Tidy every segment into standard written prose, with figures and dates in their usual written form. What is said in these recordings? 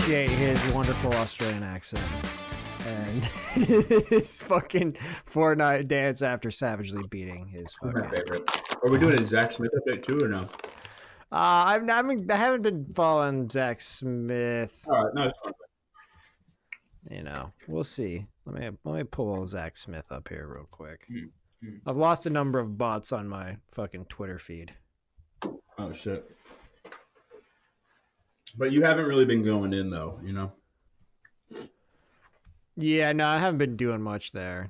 appreciate his wonderful Australian accent and his fucking Fortnite dance after savagely beating his fucking. My favorite. Are we doing a Zach Smith update too or no? I haven't been following Zach Smith. All right, no, it's fine. You know, we'll see. Let me pull Zach Smith up here real quick. Mm-hmm. I've lost a number of bots on my fucking Twitter feed. Oh shit! But you haven't really been going in though, you know. Yeah, no, I haven't been doing much there.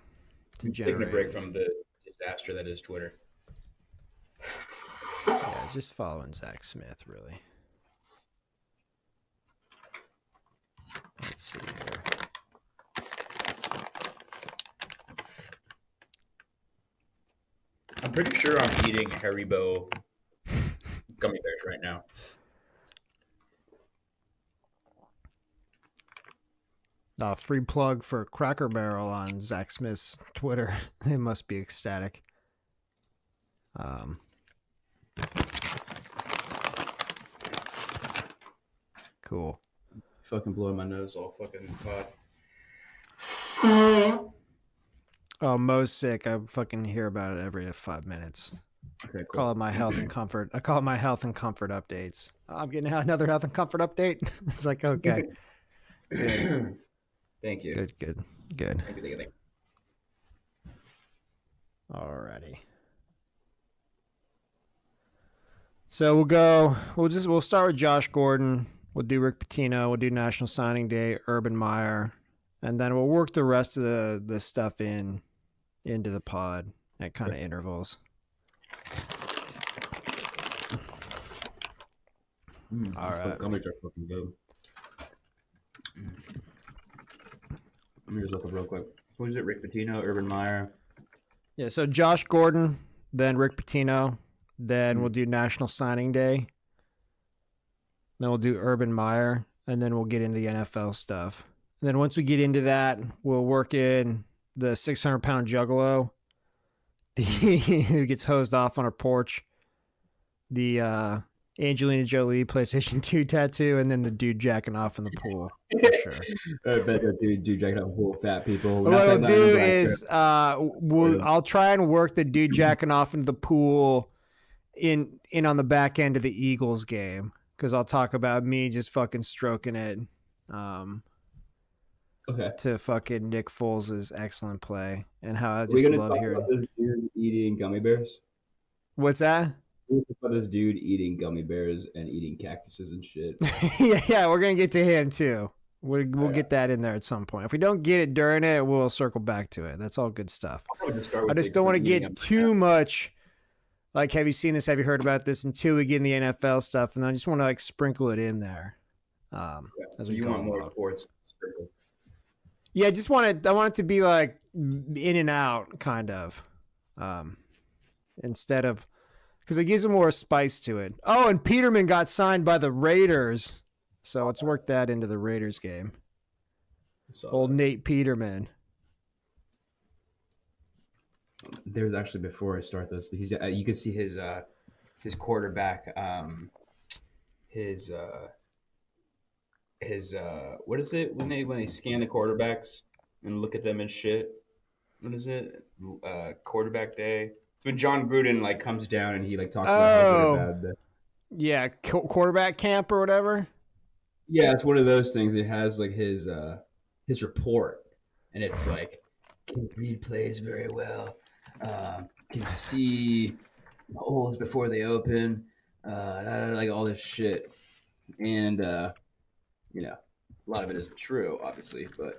Taking a break from the disaster that is Twitter. Yeah, just following Zach Smith, really. Let's see here. I'm pretty sure I'm eating Haribo gummy bears right now. Free plug for Cracker Barrel on Zach Smith's Twitter. They must be ecstatic. Cool. Fucking blowing my nose all fucking pod. Oh, Mo's sick. I fucking hear about it every 5 minutes. Okay, cool. Call it my health and comfort. I call it my health and comfort updates. I'm getting another health and comfort update. It's like, okay. Good. Thank you. Good. Thank you. Alrighty. So we'll start with Josh Gordon. We'll do Rick Pitino. We'll do National Signing Day, Urban Meyer. And then we'll work the rest of the stuff into the pod at kind of intervals. All right. Gummies are fucking good. Let me just look up real quick. Who is it? Rick Pitino, Urban Meyer. Yeah, so Josh Gordon, then Rick Pitino, then we'll do National Signing Day. Then we'll do Urban Meyer, and then we'll get into the NFL stuff. And then once we get into that, we'll work in the 600-pound juggalo who gets hosed off on her porch, the Angelina Jolie PlayStation 2 tattoo, and then the dude jacking off in the pool. For sure. I bet that dude jacking off in the pool, fat people. What we'll do is I'll try and work the dude jacking off into the pool in on the back end of the Eagles game, because I'll talk about me just fucking stroking it. Okay. To fucking Nick Foles' excellent play and how I just love hearing. About this dude eating gummy bears? What's that? We're talking about this dude eating gummy bears and eating cactuses and shit. yeah, we're gonna get to him too. We'll get that in there at some point. If we don't get it during it, we'll circle back to it. That's all good stuff. I just don't want to get too much. Like, have you seen this? Have you heard about this? Until we get in the NFL stuff, and I just want to sprinkle it in there. As we you go want more along. sports sprinkle. Yeah, I want it to be like in and out, kind of, instead of, because it gives them more spice to it. Oh, and Peterman got signed by the Raiders, so let's work that into the Raiders game. Old Nate Peterman. There's actually, before I start this, you can see his quarterback, his what is it when they scan the quarterbacks and look at them and shit? What is it? Quarterback day. It's when John Gruden comes down and he talks about how good or bad yeah, quarterback camp or whatever. Yeah, it's one of those things. It has his report, and it's can read plays very well, can see holes before they open, all this shit, and a lot of it isn't true, obviously, but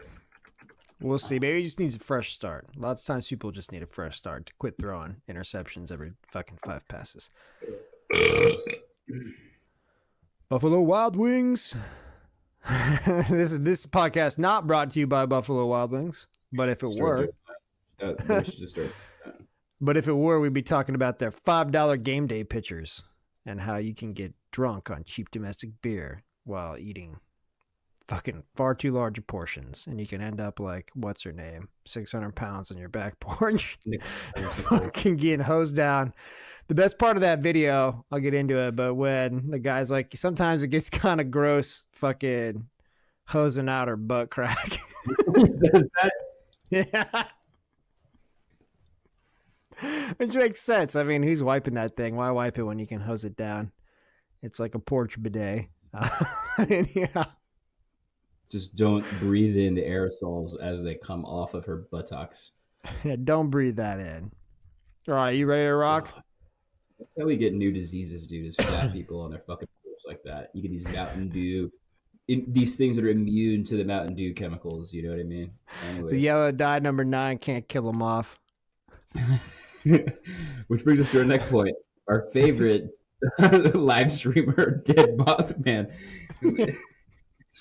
we'll see. Maybe he just needs a fresh start. Lots of times people just need a fresh start to quit throwing interceptions every fucking 5 passes. Buffalo Wild Wings. This podcast not brought to you by Buffalo Wild Wings, but if it were, but if it were, we'd be talking about their $5 game day pitchers and how you can get drunk on cheap domestic beer while eating fucking far too large portions, and you can end up like, what's her name, 600 pounds on your back porch, fucking getting hosed down. The best part of that video, I'll get into it, but when the guy's like, sometimes it gets kind of gross fucking hosing out her butt crack. He says that. Yeah. Which makes sense. I mean, who's wiping that thing? Why wipe it when you can hose it down? It's like a porch bidet. Yeah. Just don't breathe in the aerosols as they come off of her buttocks. Yeah, don't breathe that in. All right, you ready to rock? Oh, that's how we get new diseases, dude, is fat people on their fucking porch like that. You get these Mountain Dew, these things that are immune to the Mountain Dew chemicals, you know what I mean? Anyways. The yellow dye number 9 can't kill them off. Which brings us to our next point. Our favorite live streamer, Dead Mothman, who's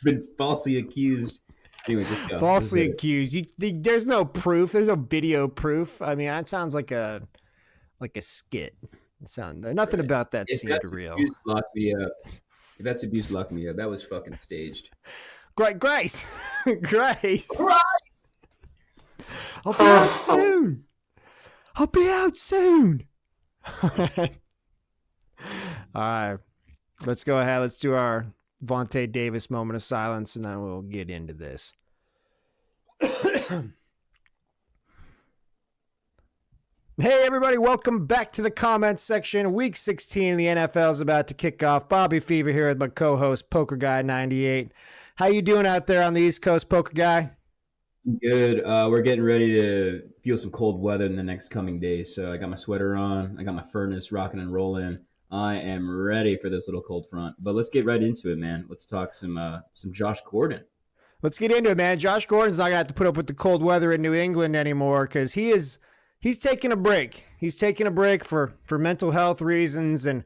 been falsely accused. Anyways, let's go. Falsely accused. There's no proof. There's no video proof. I mean, that sounds like a skit. Nothing about that seemed real. Lock me up. If that's abuse, lock me up. That was fucking staged. Grace. I'll be out soon. All right. Let's go ahead. Let's do our Vontae Davis moment of silence, and then we'll get into this. Hey, everybody. Welcome back to the comments section. Week 16 in the NFL is about to kick off. Bobby Fever here with my co-host, PokerGuy98. How you doing out there on the East Coast, Poker Guy? Good. We're getting ready to feel some cold weather in the next coming days. So I got my sweater on. I got my furnace rocking and rolling. I am ready for this little cold front. But let's get right into it, man. Let's talk some Josh Gordon. Let's get into it, man. Josh Gordon's not going to have to put up with the cold weather in New England anymore because he's taking a break. He's taking a break for mental health reasons. And,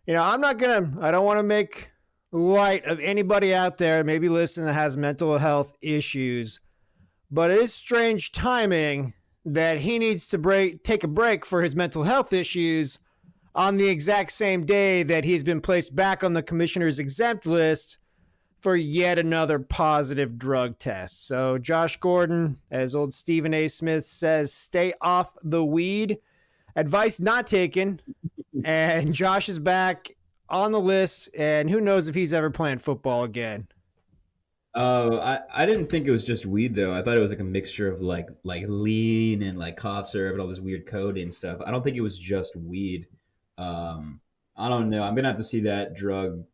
you know, I don't want to make light of anybody out there maybe listening that has mental health issues. But it is strange timing that he needs to take a break for his mental health issues on the exact same day that he's been placed back on the commissioner's exempt list for yet another positive drug test. So Josh Gordon, as old Stephen A. Smith says, stay off the weed. Advice not taken. And Josh is back on the list, and who knows if he's ever playing football again. I didn't think it was just weed though. I thought it was like a mixture of like lean and like cough syrup and all this weird codeine stuff. I don't think it was just weed. I don't know. I'm gonna have to see that drug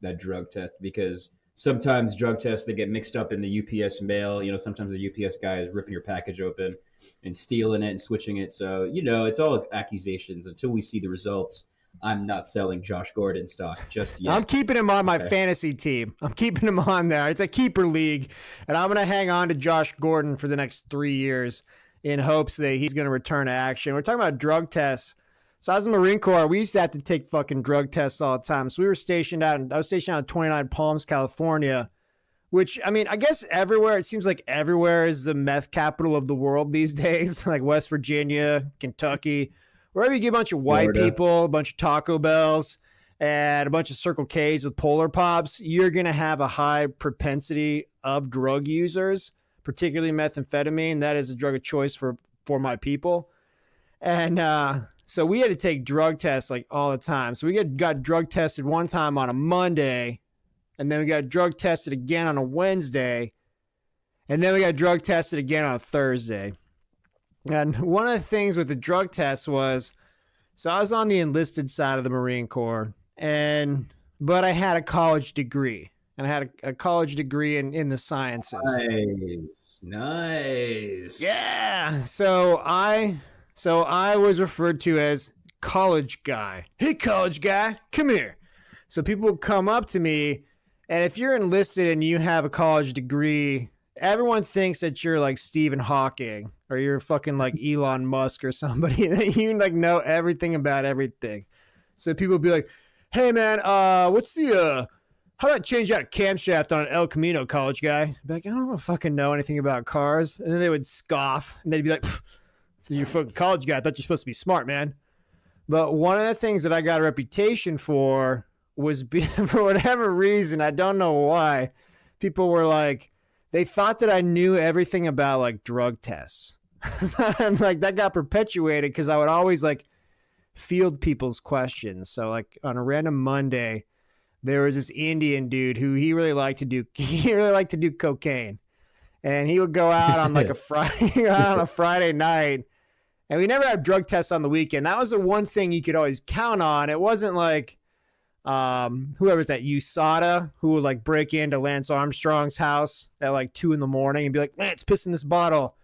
test because sometimes drug tests they get mixed up in the UPS mail. You know, sometimes the UPS guy is ripping your package open and stealing it and switching it. So you know, it's all accusations until we see the results. I'm not selling Josh Gordon stock just yet. I'm keeping him on my fantasy team. I'm keeping him on there. It's a keeper league, and I'm going to hang on to Josh Gordon for the next 3 years in hopes that he's going to return to action. We're talking about drug tests. So I was in the Marine Corps. We used to have to take fucking drug tests all the time. So I was stationed out in 29 Palms, California, which, I mean, I guess everywhere, it seems like everywhere is the meth capital of the world these days, like West Virginia, Kentucky. Wherever you get a bunch of white people, a bunch of Taco Bells, and a bunch of Circle K's with Polar Pops, you're going to have a high propensity of drug users, particularly methamphetamine. That is a drug of choice for my people. And so we had to take drug tests like all the time. So we got drug tested one time on a Monday, and then we got drug tested again on a Wednesday, and then we got drug tested again on a Thursday. And one of the things with the drug test was, so I was on the enlisted side of the Marine Corps, but I had a college degree, and I had a college degree in the sciences. Nice. Yeah. So I was referred to as college guy. Hey, college guy, come here. So people would come up to me, and if you're enlisted and you have a college degree, everyone thinks that you're like Stephen Hawking or you're fucking like Elon Musk or somebody that you like know everything about everything. So people will be like, hey man, how about change out a camshaft on an El Camino, college guy? I'd be like, I don't fucking know anything about cars. And then they would scoff and they'd be like, so you're a fucking college guy. I thought you're supposed to be smart, man. But one of the things that I got a reputation for was for whatever reason, I don't know why, people were like, they thought that I knew everything about like drug tests. And like that got perpetuated because I would always like field people's questions. So like on a random Monday, there was this Indian dude who he really liked to do cocaine. And he would go out on like a Friday night. And we never had drug tests on the weekend. That was the one thing you could always count on. It wasn't like whoever's at USADA who would like break into Lance Armstrong's house at like 2 a.m. and be like, Lance, piss in this bottle.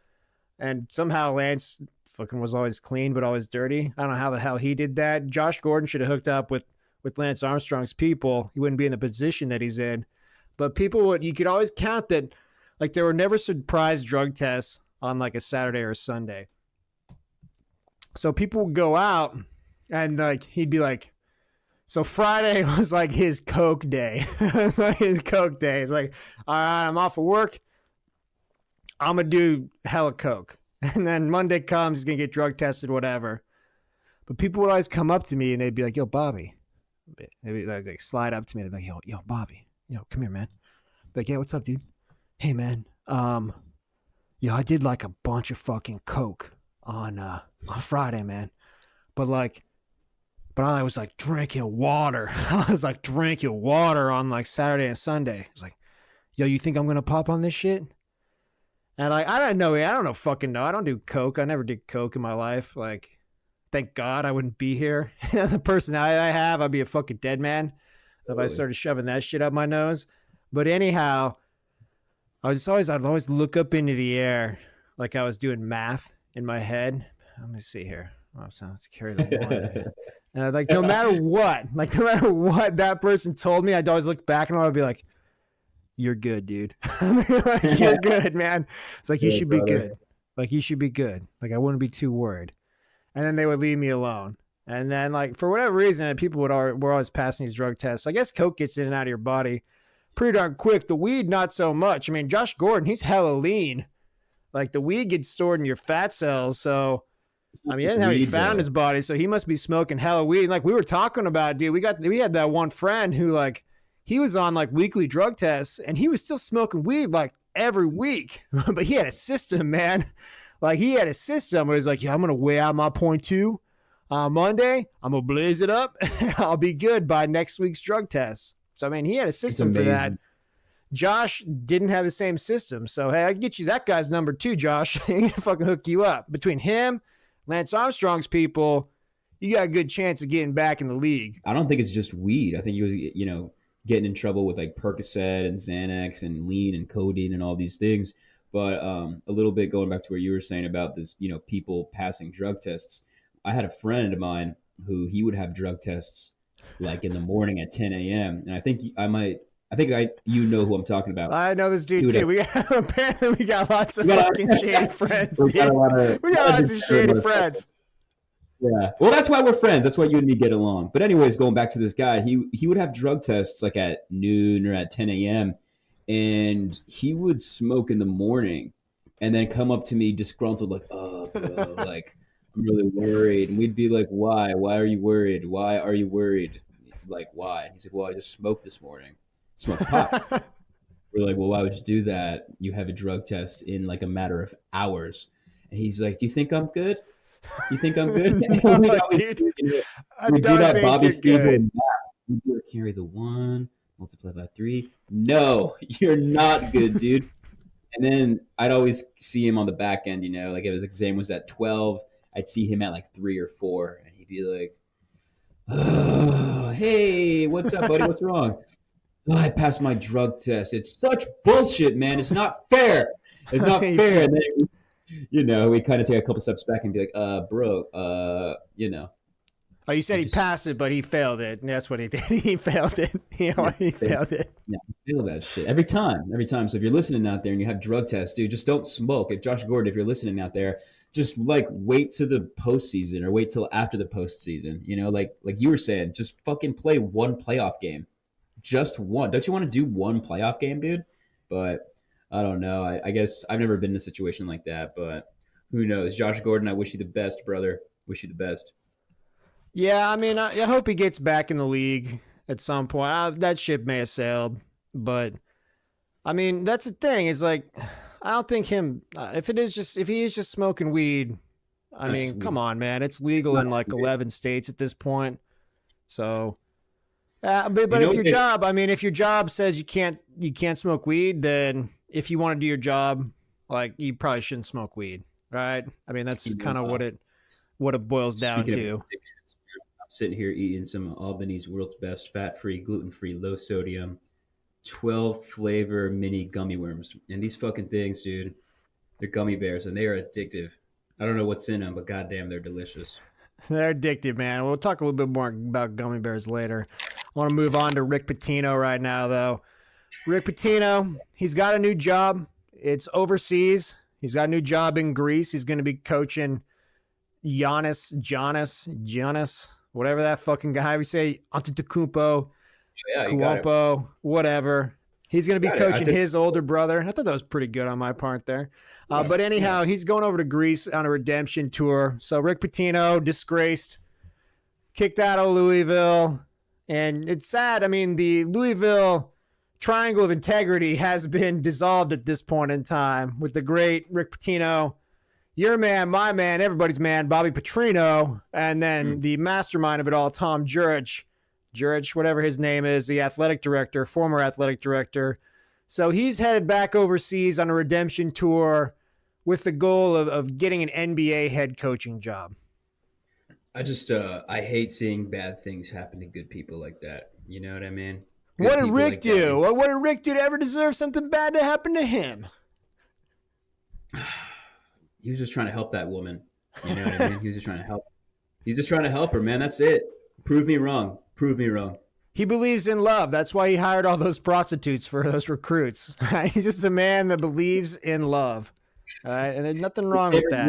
And somehow Lance fucking was always clean but always dirty. I don't know how the hell he did that. Josh Gordon should have hooked up with Lance Armstrong's people. He wouldn't be in the position that he's in. But you could always count that, like, there were never surprise drug tests on like a Saturday or a Sunday. So people would go out and like he'd be like, so Friday was like his coke day. It's like his coke day. It's like, all right, I'm off of work. I'm going to do hella coke. And then Monday comes, he's going to get drug tested, whatever. But people would always come up to me and they'd be like, yo, Bobby. They'd like slide up to me. They'd be like, yo, Bobby. Yo, come here, man. I'd be like, yeah, what's up, dude? Hey, man. I did like a bunch of fucking coke on Friday, man. But I was like drinking water. I was like drinking water on like Saturday and Sunday. It's like, yo, you think I'm going to pop on this shit? And I don't know. I don't know fucking know. I don't do coke. I never did coke in my life. Like, thank God I wouldn't be here. The person I have, I'd be a fucking dead man if I started shoving that shit up my nose. But anyhow, I'd always look up into the air like I was doing math in my head. Let me see here. Oh, so let's carry the one. And I'd like, no matter what that person told me, I'd always look back and I'd be like, you're good, dude. Like, you're good, man. It's like, you should be good. Like, you should be good. Like, I wouldn't be too worried. And then they would leave me alone. And then, like, for whatever reason, people were always passing these drug tests. I guess coke gets in and out of your body pretty darn quick. The weed, not so much. I mean, Josh Gordon, he's hella lean. Like, the weed gets stored in your fat cells. So, I mean, he doesn't have any fat in his body, so he must be smoking hella weed. Like, we were talking about, dude, we had that one friend who, like, he was on like weekly drug tests and he was still smoking weed like every week, but he had a system, man. Like, he had a system where he's like, yeah, I'm going to weigh out my 0.2 on Monday. I'm going to blaze it up. I'll be good by next week's drug test. So, I mean, he had a system for that. Josh didn't have the same system. So, hey, I can get you that guy's number too, Josh. He can fucking hook you up. Between him, Lance Armstrong's people, you got a good chance of getting back in the league. I don't think it's just weed. I think he was, getting in trouble with like Percocet and Xanax and lean and codeine and all these things. But a little bit going back to what you were saying about this, people passing drug tests. I had a friend of mine who he would have drug tests like in the morning at 10 a.m. And I think you know who I'm talking about. I know this dude too. Apparently we got lots of fucking shady friends. We got lots of shady friends. Yeah. Well, that's why we're friends. That's why you and me get along. But anyways, going back to this guy, he would have drug tests like at noon or at 10 a.m. and he would smoke in the morning and then come up to me disgruntled like, oh, bro, like, I'm really worried. And we'd be like, why? Why are you worried? Why are you worried? Like, why? He's like, well, I just smoked this morning. Smoked pot. We're like, well, why would you do that? You have a drug test in like a matter of hours. And he's like, do you think I'm good? You think I'm good? We do that Bobby Favre math. We do carry the 1, multiply by 3. No, you're not good, dude. And then I'd always see him on the back end, like if his exam was at 12, I'd see him at like 3 or 4, and he'd be like, oh, hey, what's up, buddy? What's wrong? Oh, I passed my drug test. It's such bullshit, man. It's not fair. It's not fair. And then we kind of take a couple steps back and be like, bro, Oh, you said he passed it, but he failed it. And that's what he did. He failed it. He failed it. Yeah, I feel that shit every time. So if you're listening out there and you have drug tests, dude, just don't smoke. If Josh Gordon, if you're listening out there, just like wait to the postseason or wait till after the postseason. Like you were saying, just fucking play one playoff game. Just one. Don't you want to do one playoff game, dude? But I don't know. I guess I've never been in a situation like that, but who knows? Josh Gordon, I wish you the best, brother. Wish you the best. Yeah, I mean, I hope he gets back in the league at some point. That ship may have sailed, but I mean, that's the thing. Is like, I don't think him. If he is just smoking weed, I mean, come on, man. It's legal in like 11 states at this point. So, But if your job, I mean, if your job says you can't smoke weed, then if you want to do your job, like you probably shouldn't smoke weed, right? I mean, that's kind of what it boils down to. I'm sitting here eating some Albany's world's best fat-free, gluten-free, low-sodium, 12 flavor mini gummy worms, and these fucking things, dude, they're gummy bears, and they are addictive. I don't know what's in them, but goddamn, they're delicious. They're addictive, man. We'll talk a little bit more about gummy bears later. I want to move on to Rick Pitino right now, though. Rick Pitino, he's got a new job. It's overseas. He's got a new job in Greece. He's going to be coaching Giannis, whatever that fucking guy we say, Antetokounmpo, Kumpo, whatever. He's going to be coaching his older brother. I thought that was pretty good on my part there. But anyhow, he's going over to Greece on a redemption tour. So Rick Pitino, disgraced, kicked out of Louisville. And it's sad. I mean, the Louisville triangle of integrity has been dissolved at this point in time with the great Rick Pitino, your man, my man, everybody's man, Bobby Petrino, and then the mastermind of it all, Tom Jurich, whatever his name is, the former athletic director. So he's headed back overseas on a redemption tour with the goal of getting an NBA head coaching job. I hate seeing bad things happen to good people like that. You know what I mean? What did Rick do? What did Rick do to ever deserve something bad to happen to him? He was just trying to help that woman. You know what I mean? He was just trying to help. He's just trying to help her, man. That's it. Prove me wrong. He believes in love. That's why he hired all those prostitutes for those recruits. He's just a man that believes in love. All right, and there's nothing wrong with that.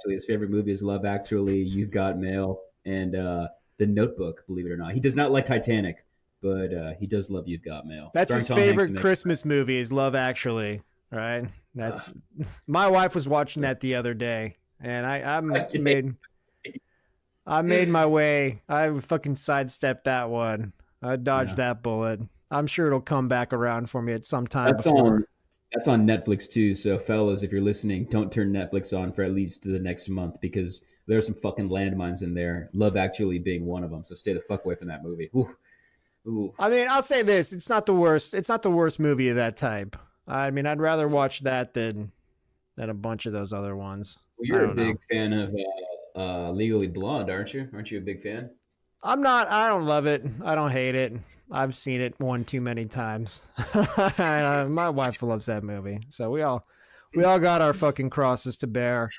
His favorite movie is Love Actually, You've Got Mail, and The Notebook, believe it or not. He does not like Titanic, but he does love You've Got Mail. That's his favorite Christmas movie is Love Actually, right? That's my wife was watching that the other day, and I made my way. I fucking sidestepped that one. I dodged that bullet. I'm sure it'll come back around for me at some time before. That's on Netflix too. So fellas, if you're listening, don't turn Netflix on for at least the next month because there's some fucking landmines in there. Love Actually being one of them. So stay the fuck away from that movie. Ooh. I mean, I'll say this. It's not the worst. It's not the worst movie of that type. I mean, I'd rather watch that than a bunch of those other ones. Well, you're a big fan of Legally Blonde, aren't you? Aren't you a big fan? I'm not. I don't love it. I don't hate it. I've seen it one too many times. My wife loves that movie, so we all got our fucking crosses to bear.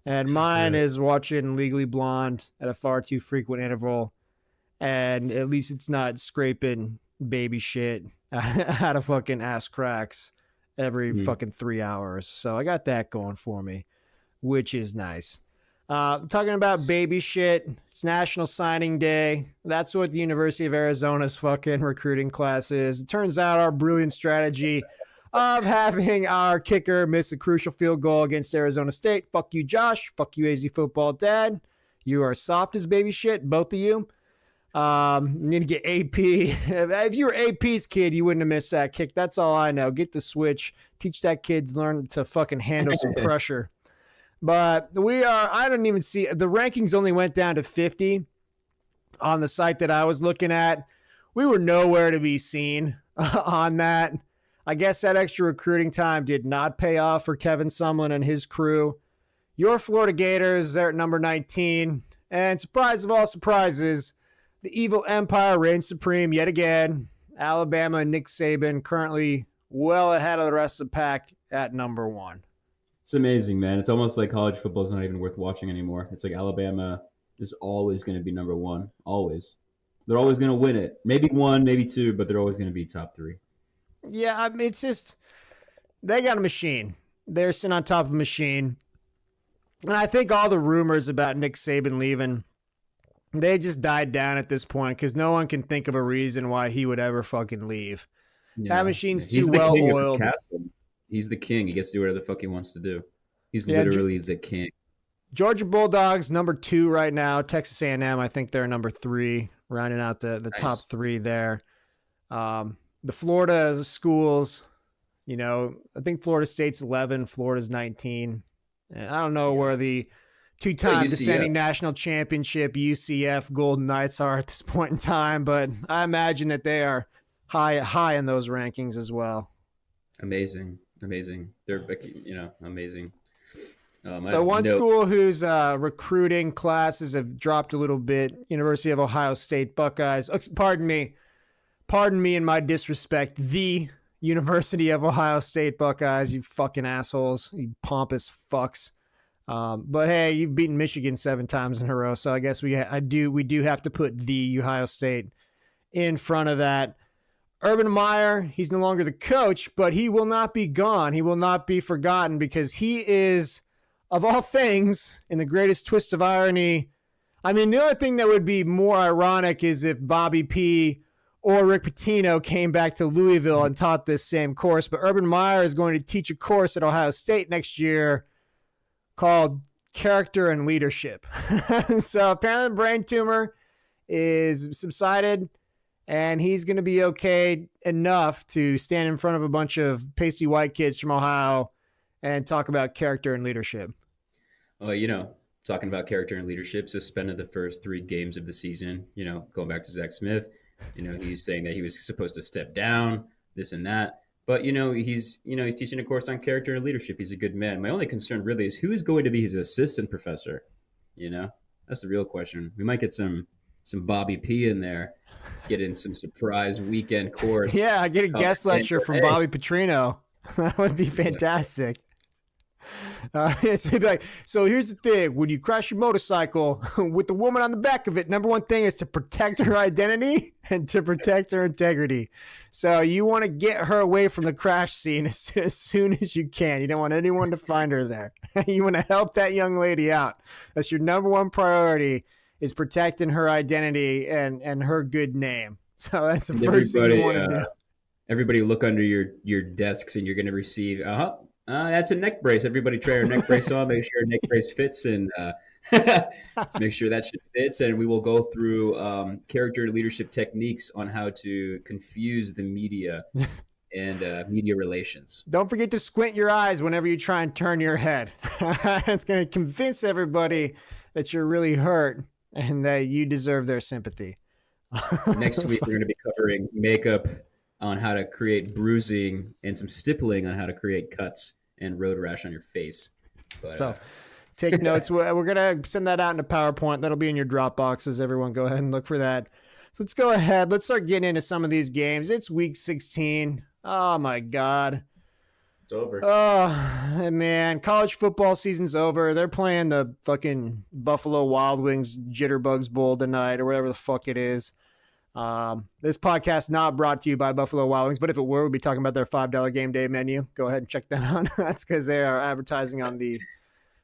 And mine is watching Legally Blonde at a far too frequent interval, and at least it's not scraping baby shit out of fucking ass cracks every fucking 3 hours. So I got that going for me, which is nice. Talking about baby shit, it's National Signing Day. That's what the University of Arizona's fucking recruiting class is. It turns out our brilliant strategy of having our kicker miss a crucial field goal against Arizona State. Fuck you, Josh. Fuck you, AZ football dad. You are soft as baby shit, both of you. You need to get AP. If you were AP's kid, you wouldn't have missed that kick. That's all I know. Get the switch. Teach that kid learn to fucking handle some pressure. But I don't even see, the rankings only went down to 50 on the site that I was looking at. We were nowhere to be seen on that. I guess that extra recruiting time did not pay off for Kevin Sumlin and his crew. Your Florida Gators, they're at number 19. And surprise of all surprises, the evil empire reigns supreme yet again. Alabama and Nick Saban currently well ahead of the rest of the pack at number 1. It's amazing, man. It's almost like college football is not even worth watching anymore. It's like Alabama is always going to be number 1. Always. They're always going to win it. Maybe 1, maybe 2, but they're always going to be top 3. Yeah, I mean, it's just, they got a machine. They're sitting on top of a machine. And I think all the rumors about Nick Saban leaving, they just died down at this point because no one can think of a reason why he would ever fucking leave. Yeah. That machine's too well-oiled. He's the king. He gets to do whatever the fuck he wants to do. He's literally the king. Georgia Bulldogs, number 2 right now. Texas A&M, I think they're number 3, rounding out the nice. Top 3 there. The Florida schools, I think Florida State's 11, Florida's 19. And I don't know where the two-time UCF. defending national championship UCF Golden Knights are at this point in time, but I imagine that they are high in those rankings as well. Amazing. They're amazing. So one school whose recruiting classes have dropped a little bit, University of Ohio State Buckeyes. Pardon me in my disrespect, the University of Ohio State Buckeyes, you fucking assholes, you pompous fucks. But hey, you've beaten Michigan 7 times in a row, so I guess we do have to put the Ohio State in front of that. Urban Meyer, he's no longer the coach, but he will not be gone. He will not be forgotten because he is, of all things, in the greatest twist of irony. I mean, the other thing that would be more ironic is if Bobby P or Rick Pitino came back to Louisville and taught this same course. But Urban Meyer is going to teach a course at Ohio State next year called Character and Leadership. So apparently the brain tumor is subsided, and he's going to be okay enough to stand in front of a bunch of pasty white kids from Ohio and talk about character and leadership. Well, talking about character and leadership, suspended the first 3 games of the season, going back to Zach Smith, he's saying that he was supposed to step down, this and that. But, he's teaching a course on character and leadership. He's a good man. My only concern really is who is going to be his assistant professor? That's the real question. We might get some Bobby P in there, get in some surprise weekend course. Yeah, get a guest lecture from Bobby Petrino. That would be fantastic. So here's the thing. When you crash your motorcycle with the woman on the back of it, number one thing is to protect her identity and to protect her integrity. So you want to get her away from the crash scene as soon as you can. You don't want anyone to find her there. You want to help that young lady out. That's your number one priority, is protecting her identity and her good name. So that's the first thing you want to do. Everybody look under your desks, and you're going to receive, that's a neck brace. Everybody try your neck brace on. Make sure your neck brace fits, and make sure that shit fits. And we will go through character and leadership techniques on how to confuse the media and media relations. Don't forget to squint your eyes whenever you try and turn your head. It's going to convince everybody that you're really hurt and that you deserve their sympathy. Next week, we're going to be covering makeup on how to create bruising and some stippling on how to create cuts and road rash on your face. But, so take notes. We're going to send that out in a PowerPoint. That'll be in your Dropboxes. Everyone go ahead and look for that. So let's go ahead. Let's start getting into some of these games. It's week 16. Oh, my God. It's over. Oh, man. College football season's over. They're playing the fucking Buffalo Wild Wings Jitterbugs Bowl tonight or whatever the fuck it is. This podcast not brought to you by Buffalo Wild Wings, but if it were, we'd be talking about their $5 game day menu. Go ahead and check that out. That's because they are advertising on the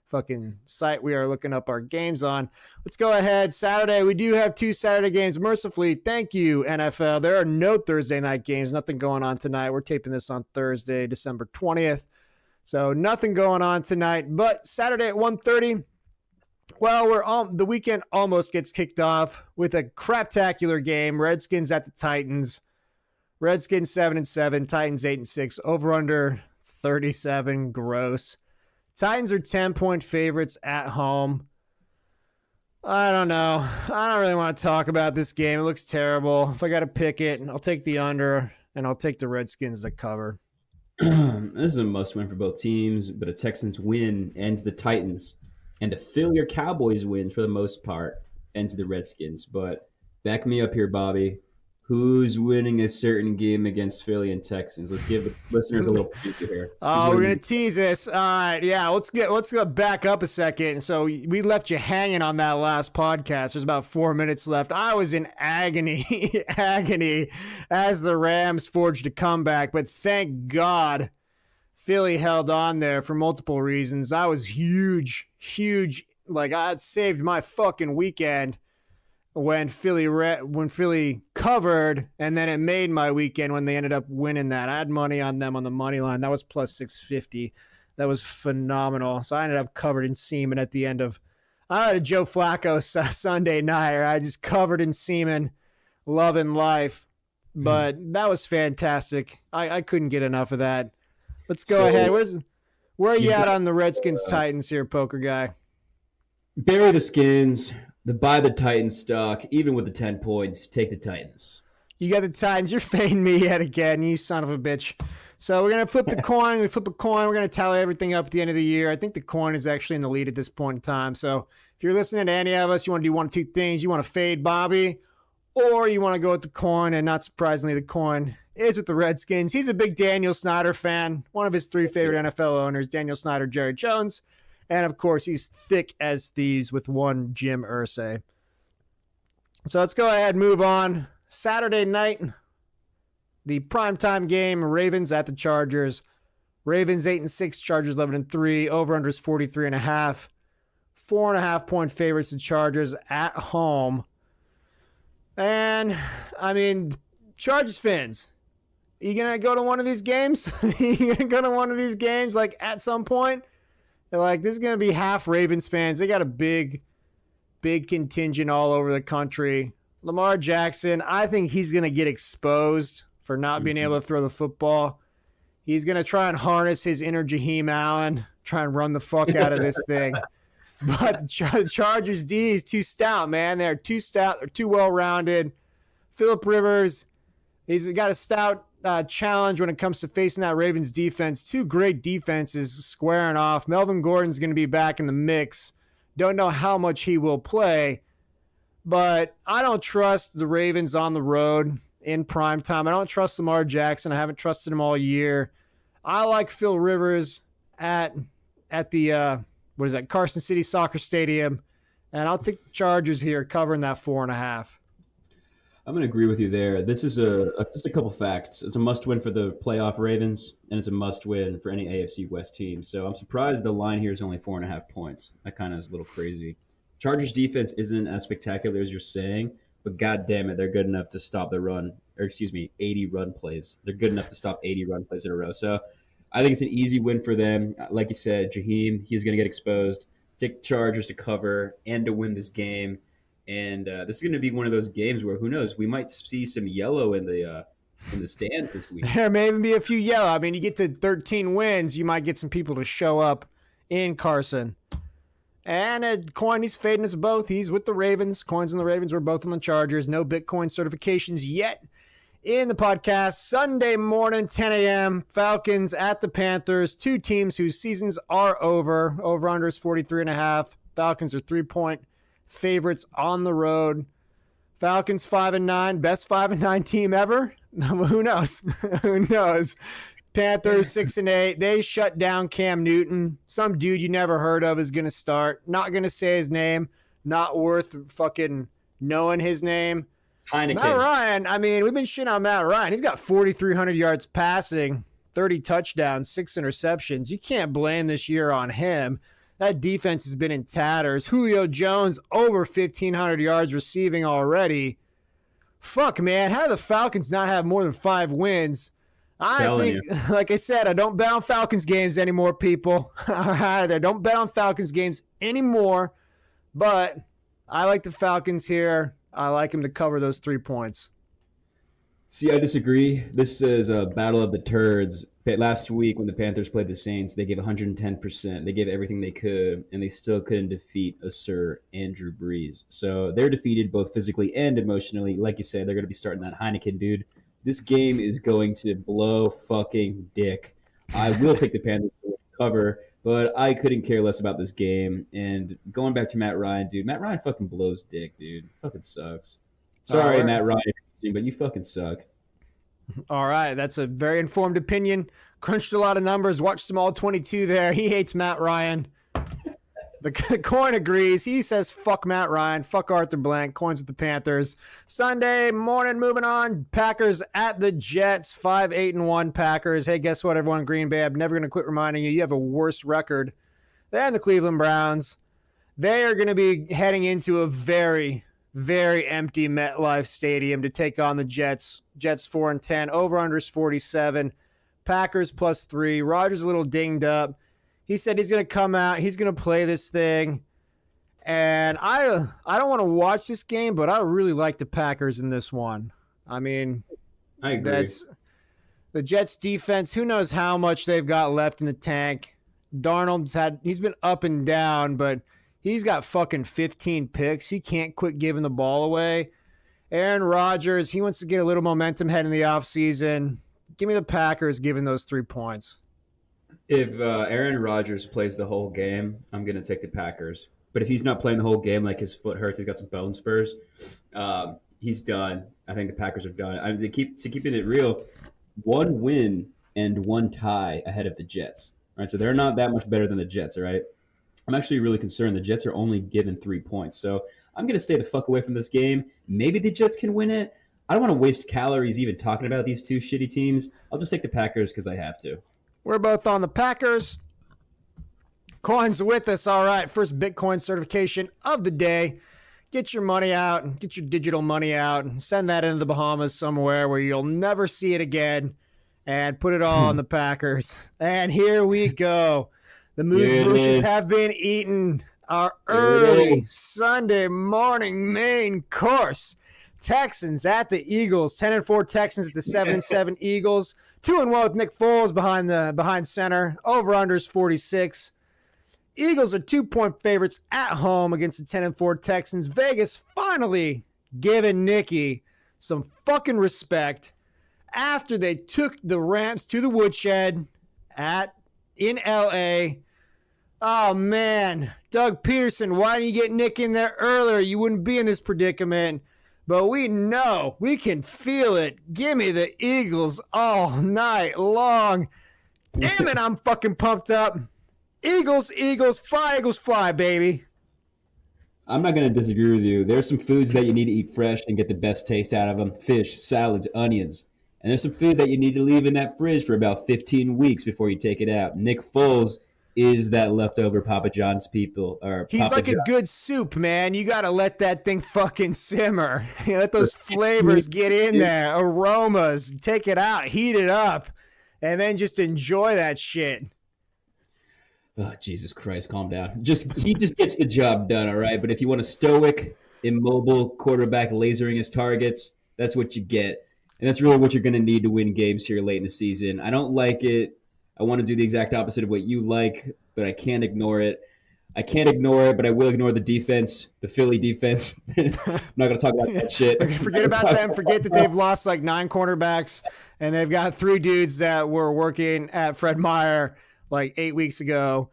fucking site we are looking up our games on. Let's go ahead. Saturday, we do have 2 Saturday games. Mercifully, thank you, NFL. There are no Thursday night games. Nothing going on tonight. We're taping this on Thursday, December 20th. So nothing going on tonight. But Saturday at 1:30, well, the weekend almost gets kicked off with a craptacular game. Redskins at the Titans. Redskins 7-7, Titans 8-6. Over under 37. Gross. Titans are 10-point favorites at home. I don't know. I don't really want to talk about this game. It looks terrible. If I got to pick it, I'll take the under, and I'll take the Redskins to cover. This is a must-win for both teams, but a Texans win ends the Titans. And a Philly or Cowboys win, for the most part, ends the Redskins. But back me up here, Bobby. Who's winning a certain game against Philly and Texans? Let's give the listeners a little preview here. Oh, we're going to tease this. All right, yeah, let's go back up a second. So we left you hanging on that last podcast. There's about 4 minutes left. I was in agony as the Rams forged a comeback. But thank God Philly held on there for multiple reasons. I was huge. Like, I had saved my fucking weekend when Philly covered, and then it made my weekend when they ended up winning that. I had money on them on the money line. That was plus 650. That was phenomenal. So I ended up covered in semen at the end of I had a Joe Flacco Sunday night. I just covered in semen, loving life. But that was fantastic. I couldn't get enough of that. Let's go ahead. Where are you at on the Redskins Titans here, Poker Guy? Bury the Skins. Buy the Titans stock. Even with the 10 points, take the Titans. You got the Titans. You're fading me yet again, you son of a bitch. So we're going to flip the coin. We flip a coin. We're going to tally everything up at the end of the year. I think the coin is actually in the lead at this point in time. So if you're listening to any of us, you want to do one of two things. You want to fade Bobby, or you want to go with the coin, and not surprisingly, the coin is with the Redskins. He's a big Daniel Snyder fan. One of his three favorite NFL owners, Daniel Snyder, Jerry Jones. And, of course, he's thick as thieves with one Jim Irsay. So let's go ahead and move on. Saturday night, the primetime game, Ravens at the Chargers. Ravens 8-6, Chargers 11-3. Over-under is 43.5. 4.5-point favorites, the Chargers at home. And, I mean, Chargers fans, are you going to go to one of these games? You going to go to one of these games, like, at some point? They're like, this is going to be half Ravens fans. They got a big contingent all over the country. Lamar Jackson, I think he's going to get exposed for not being able to throw the football. He's going to try and harness his inner Jaheim Allen, try and run the fuck out of this thing. But the Chargers D is too stout, man. They're too stout. They're too well-rounded. Phillip Rivers, he's got a stout challenge when it comes to facing that Ravens defense. Two great defenses squaring off. Melvin Gordon's going to be back in the mix. Don't know how much he will play, but I don't trust the Ravens on the road in primetime. I don't trust Lamar Jackson. I haven't trusted him all year. I like Phil Rivers at the Carson City Soccer Stadium, and I'll take the Chargers here covering that 4.5. I'm going to agree with you there. This is just a couple facts. It's a must-win for the playoff Ravens, and it's a must-win for any AFC West team. So I'm surprised the line here is only 4.5 points. That kind of is a little crazy. Chargers defense isn't as spectacular as you're saying, but god damn it, they're good enough to stop 80 run plays. They're good enough to stop 80 run plays in a row. So I think it's an easy win for them. Like you said, Jaheim, he's going to get exposed. Take the Chargers to cover and to win this game. And this is going to be one of those games where, who knows, we might see some yellow in the stands this week. There may even be a few yellow. I mean, you get to 13 wins, you might get some people to show up in Carson. And Coin, he's fading us both. He's with the Ravens. Coins and the Ravens were both on the Chargers. No Bitcoin certifications yet in the podcast. Sunday morning, 10 a.m., Falcons at the Panthers. Two teams whose seasons are over. Over-under is 43.5. Falcons are 3-point favorites on the road. Falcons 5-9, best 5-9 team ever. Who knows? Who knows? Panthers 6-8. They shut down Cam Newton. Some dude you never heard of is gonna start. Not gonna say his name. Not worth fucking knowing his name. Heineken. Matt Ryan. I mean, we've been shitting on Matt Ryan. He's got 4,300 yards passing, 30 touchdowns, 6 interceptions. You can't blame this year on him. That defense has been in tatters. Julio Jones over 1,500 yards receiving already. Fuck, man. How do the Falcons not have more than 5 wins? I think, like I said, I don't bet on Falcons games anymore, people. All right, I don't bet on Falcons games anymore. But I like the Falcons here. I like them to cover those 3 points. See, I disagree. This is a battle of the turds. Last week when the Panthers played the Saints, they gave 110%. They gave everything they could, and they still couldn't defeat a Sir Andrew Brees. So they're defeated both physically and emotionally. Like you said, they're going to be starting that Heineken, dude. This game is going to blow fucking dick. I will take the Panthers to cover, but I couldn't care less about this game. And going back to Matt Ryan, dude, Matt Ryan fucking blows dick, dude. Fucking sucks. Sorry, Matt Ryan, but you fucking suck. All right, that's a very informed opinion. Crunched a lot of numbers, watched them all 22 there. He hates Matt Ryan. The Coin agrees. He says, fuck Matt Ryan, fuck Arthur Blank. Coins with the Panthers. Sunday morning, moving on. Packers at the Jets, 5-8-1 Packers. Hey, guess what, everyone? Green Bay, I'm never going to quit reminding you, you have a worse record than the Cleveland Browns. They are going to be heading into a very, very empty MetLife Stadium to take on the Jets. Jets 4-10. Over-under is 47. Packers +3. Rodgers a little dinged up. He said he's going to come out. He's going to play this thing. And I don't want to watch this game, but I really like the Packers in this one. I mean, I agree. That's the Jets defense. Who knows how much they've got left in the tank. Darnold's he's been up and down, but He's got fucking 15 picks. He can't quit giving the ball away. Aaron Rodgers, he wants to get a little momentum heading in the offseason. Give me the Packers giving those 3 points. If Aaron Rodgers plays the whole game, I'm going to take the Packers. But if he's not playing the whole game, like his foot hurts, he's got some bone spurs, he's done. I think the Packers are done. I mean, keeping it real, 1 win and 1 tie ahead of the Jets. All right, so they're not that much better than the Jets, all right? I'm actually really concerned. The Jets are only given 3 points. So I'm going to stay the fuck away from this game. Maybe the Jets can win it. I don't want to waste calories even talking about these 2 shitty teams. I'll just take the Packers because I have to. We're both on the Packers. Coin's with us. All right, first Bitcoin certification of the day. Get your money out. Get your digital money out. Send that into the Bahamas somewhere where you'll never see it again. And put it all on the Packers. And here we go. The Moose Bushes have been eaten. Our early Sunday morning main course. Texans at the Eagles. 10-4 Texans at the 7-7 Eagles. 2-1 with Nick Foles behind center. Over-unders 46. Eagles are 2-point favorites at home against the 10-4 Texans. Vegas finally giving Nicky some fucking respect after they took the Rams to the woodshed in L.A. Oh, man. Doug Peterson, why didn't you get Nick in there earlier? You wouldn't be in this predicament. But we know, we can feel it. Give me the Eagles all night long. Damn it, I'm fucking pumped up. Eagles, fly, baby. I'm not going to disagree with you. There's some foods that you need to eat fresh and get the best taste out of them. Fish, salads, onions. And there's some food that you need to leave in that fridge for about 15 weeks before you take it out. Nick Foles is that leftover Papa John's people. He's Papa like John. a good soup, man. You got to let that thing fucking simmer. You let those flavors get in there, aromas, take it out, heat it up, and then just enjoy that shit. Oh, Jesus Christ, calm down. He just gets the job done, all right? But if you want a stoic, immobile quarterback lasering his targets, that's what you get. And that's really what you're going to need to win games here late in the season. I don't like it. I want to do the exact opposite of what you like, but I can't ignore it. But I will ignore the defense, the Philly defense. I'm not going to talk about that shit. Forget about them. Forget that they've lost like 9 cornerbacks, and they've got 3 dudes that were working at Fred Meyer like 8 weeks ago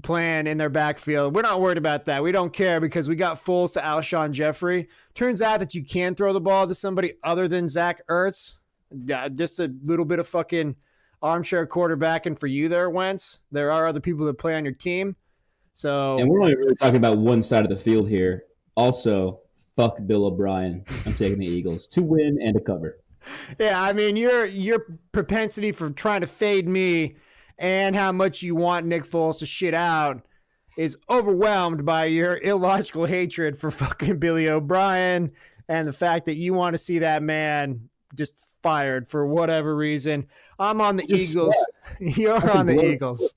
playing in their backfield. We're not worried about that. We don't care because we got Foles to Alshon Jeffrey. Turns out that you can throw the ball to somebody other than Zach Ertz. Just a little bit of fucking armchair quarterbacking for you there, Wentz. There are other people that play on your team. And we're only really talking about one side of the field here. Also, fuck Bill O'Brien. I'm taking the Eagles to win and to cover. Yeah, I mean, your propensity for trying to fade me and how much you want Nick Foles to shit out is overwhelmed by your illogical hatred for fucking Billy O'Brien and the fact that you want to see that man just fired for whatever reason. I'm on the Eagles. You're on the Eagles.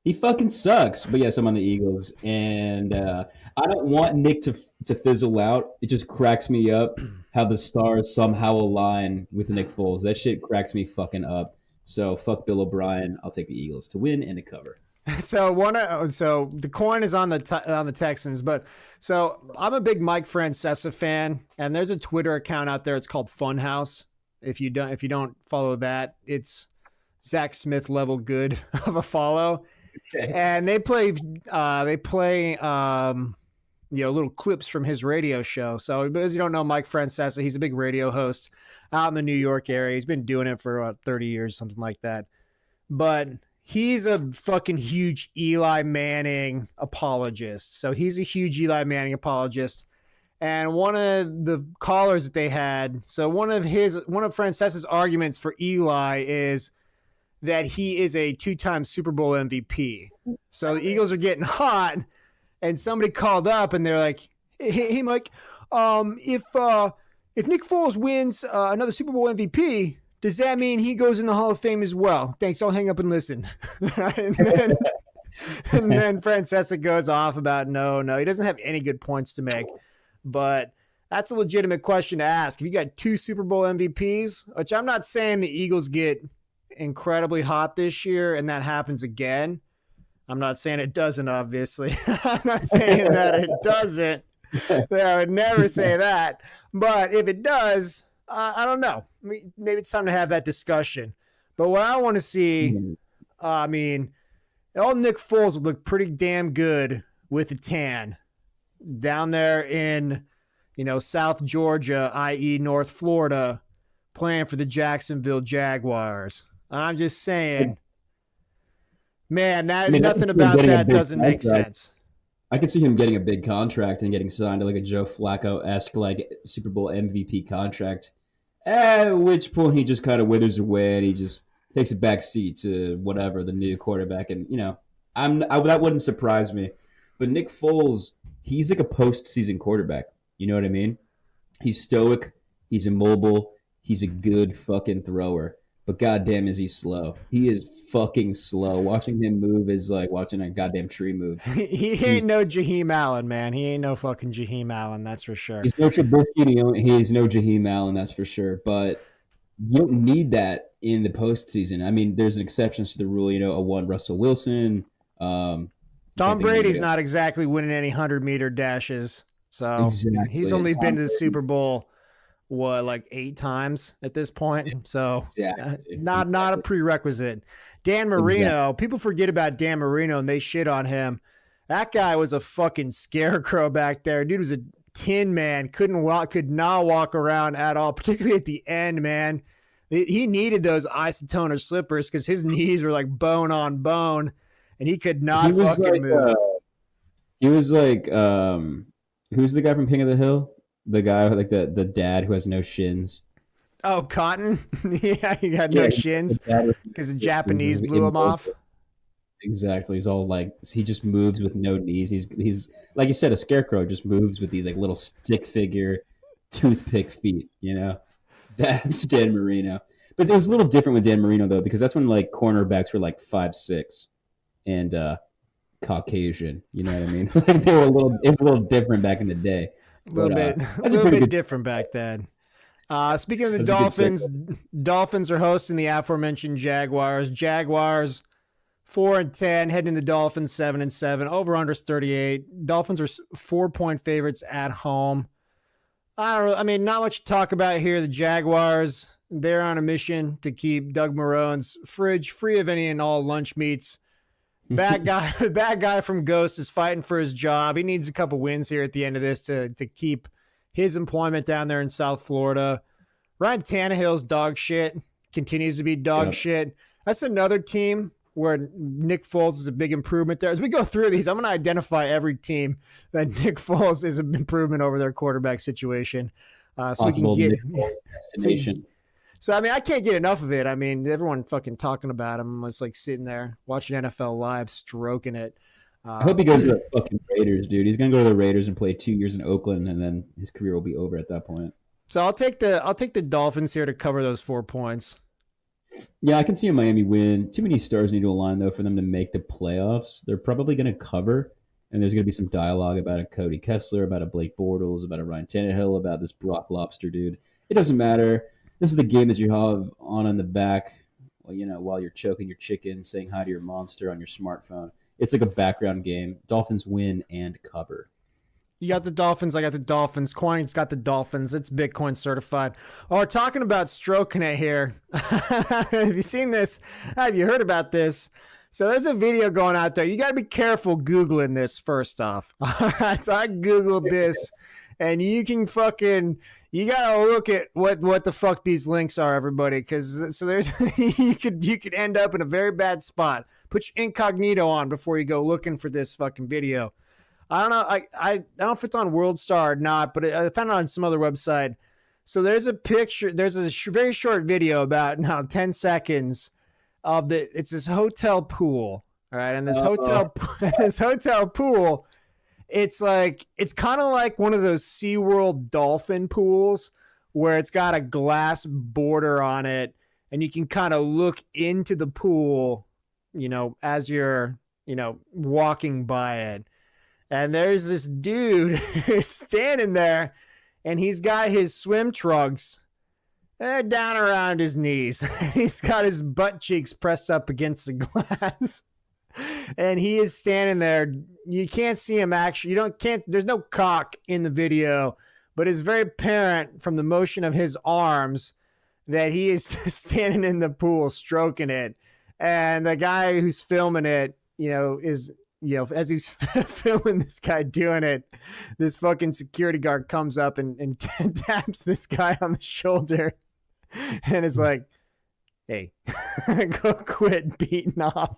He fucking sucks. But yes, I'm on the Eagles. And I don't want Nick to fizzle out. It just cracks me up how the stars somehow align with Nick Foles. That shit cracks me fucking up. So fuck Bill O'Brien. I'll take the Eagles to win and to cover. So the coin is on the Texans, but so I'm a big Mike Francesa fan, and there's a Twitter account out there. It's called Funhouse. If you don't follow that, it's Zach Smith level good of a follow. Okay. And they play little clips from his radio show. So as you don't know, Mike Francesa, he's a big radio host out in the New York area. He's been doing it for about 30 years, something like that. But he's a fucking huge Eli Manning apologist. So he's a huge Eli Manning apologist. And one of the callers that they had, so one of Francesa's arguments for Eli is that he is a 2-time Super Bowl MVP. So the Eagles are getting hot, and somebody called up and they're like, "Hey Mike, if Nick Foles wins another Super Bowl MVP, does that mean he goes in the Hall of Fame as well? Thanks, I'll hang up and listen." and then Francesa goes off about no, he doesn't have any good points to make. But that's a legitimate question to ask. If you got 2 Super Bowl MVPs, which I'm not saying the Eagles get incredibly hot this year and that happens again, I'm not saying it doesn't, obviously. I'm not saying that it doesn't. I would never say that. But if it does, I don't know. Maybe it's time to have that discussion. But what I want to see, old Nick Foles would look pretty damn good with a tan down there in, South Georgia, i.e. North Florida, playing for the Jacksonville Jaguars. I'm just saying, man, nothing about that doesn't make sense. I could see him getting a big contract and getting signed to like a Joe Flacco-esque like Super Bowl MVP contract, at which point he just kind of withers away and he just takes a back seat to whatever the new quarterback. And that wouldn't surprise me. But Nick Foles, he's like a postseason quarterback. You know what I mean? He's stoic. He's immobile. He's a good fucking thrower. But goddamn, is he slow? He is fucking slow. Watching him move is like watching a goddamn tree move. He ain't no Jaheim Allen, man. He ain't no fucking Jaheim Allen, that's for sure. He's no Trubisky. He's no Jaheim Allen, that's for sure. But you don't need that in the postseason. I mean, there's an exception to the rule. A one Russell Wilson. Tom Brady's not exactly winning any 100-meter dashes. So exactly. He's only been to the Super Bowl, like 8 times at this point. So not a prerequisite. Dan Marino, people forget about Dan Marino and they shit on him. That guy was a fucking scarecrow back there. Dude was a tin man, could not walk around at all, particularly at the end, man. He needed those isotoner slippers because his knees were like bone on bone and he could not move. He was like, who's the guy from King of the Hill? The guy like the dad who has no shins. Oh, Cotton? Yeah, he had no shins because the Japanese blew him off. Exactly. He's all like, he just moves with no knees. He's like you said, a scarecrow just moves with these like little stick figure, toothpick feet. That's Dan Marino. But it was a little different with Dan Marino though, because that's when like cornerbacks were like 5'6" and Caucasian. You know what I mean? Like it was a little different back in the day. A little bit different back then. Speaking of the Dolphins, Dolphins are hosting the aforementioned Jaguars. Jaguars 4-10, heading to the Dolphins 7-7. Over under 38. Dolphins are 4-point favorites at home. Not much to talk about here. The Jaguars, they're on a mission to keep Doug Marone's fridge free of any and all lunch meats. Bad guy from Ghost is fighting for his job. He needs a couple wins here at the end of this to keep his employment down there in South Florida. Ryan Tannehill's dog shit, continues to be dog shit. That's another team where Nick Foles is a big improvement there. As we go through these, I'm going to identify every team that Nick Foles is an improvement over their quarterback situation. So we can get destination. So, I can't get enough of it. Everyone fucking talking about him. It's like sitting there watching NFL Live, stroking it. I hope he goes to the fucking Raiders, dude. He's going to go to the Raiders and play 2 years in Oakland, and then his career will be over at that point. So I'll take the Dolphins here to cover those 4 points. Yeah, I can see a Miami win. Too many stars need to align, though, for them to make the playoffs. They're probably going to cover, and there's going to be some dialogue about a Cody Kessler, about a Blake Bortles, about a Ryan Tannehill, about this Brock Lobster dude. It doesn't matter. This is the game that you have on in the back, while you're choking your chicken, saying hi to your monster on your smartphone. It's like a background game. Dolphins win and cover. You got the Dolphins. I got the Dolphins. Coin's got the Dolphins. It's Bitcoin certified. Oh, we're talking about stroking it here. Have you seen this? Have you heard about this? So there's a video going out there. You got to be careful Googling this first off. All right. So I Googled this and you can you got to look at what the fuck these links are, everybody. Because so there's you could end up in a very bad spot. Put your incognito on before you go looking for this fucking video. I don't know. I don't know if it's on WorldStar or not, but I found it on some other website. So there's a picture. There's a very short video about 10 seconds of it's this hotel pool. All right. And this hotel pool, it's kind of like one of those SeaWorld dolphin pools where it's got a glass border on it and you can kind of look into the pool, as you're, walking by it. And there's this dude standing there, and he's got his swim trunks down around his knees. He's got his butt cheeks pressed up against the glass. And he is standing there. You can't see him actually. There's no cock in the video, but it's very apparent from the motion of his arms that he is standing in the pool stroking it. And the guy who's filming it, is, as he's filming this guy doing it, this fucking security guard comes up and taps this guy on the shoulder and is like, hey, go quit beating off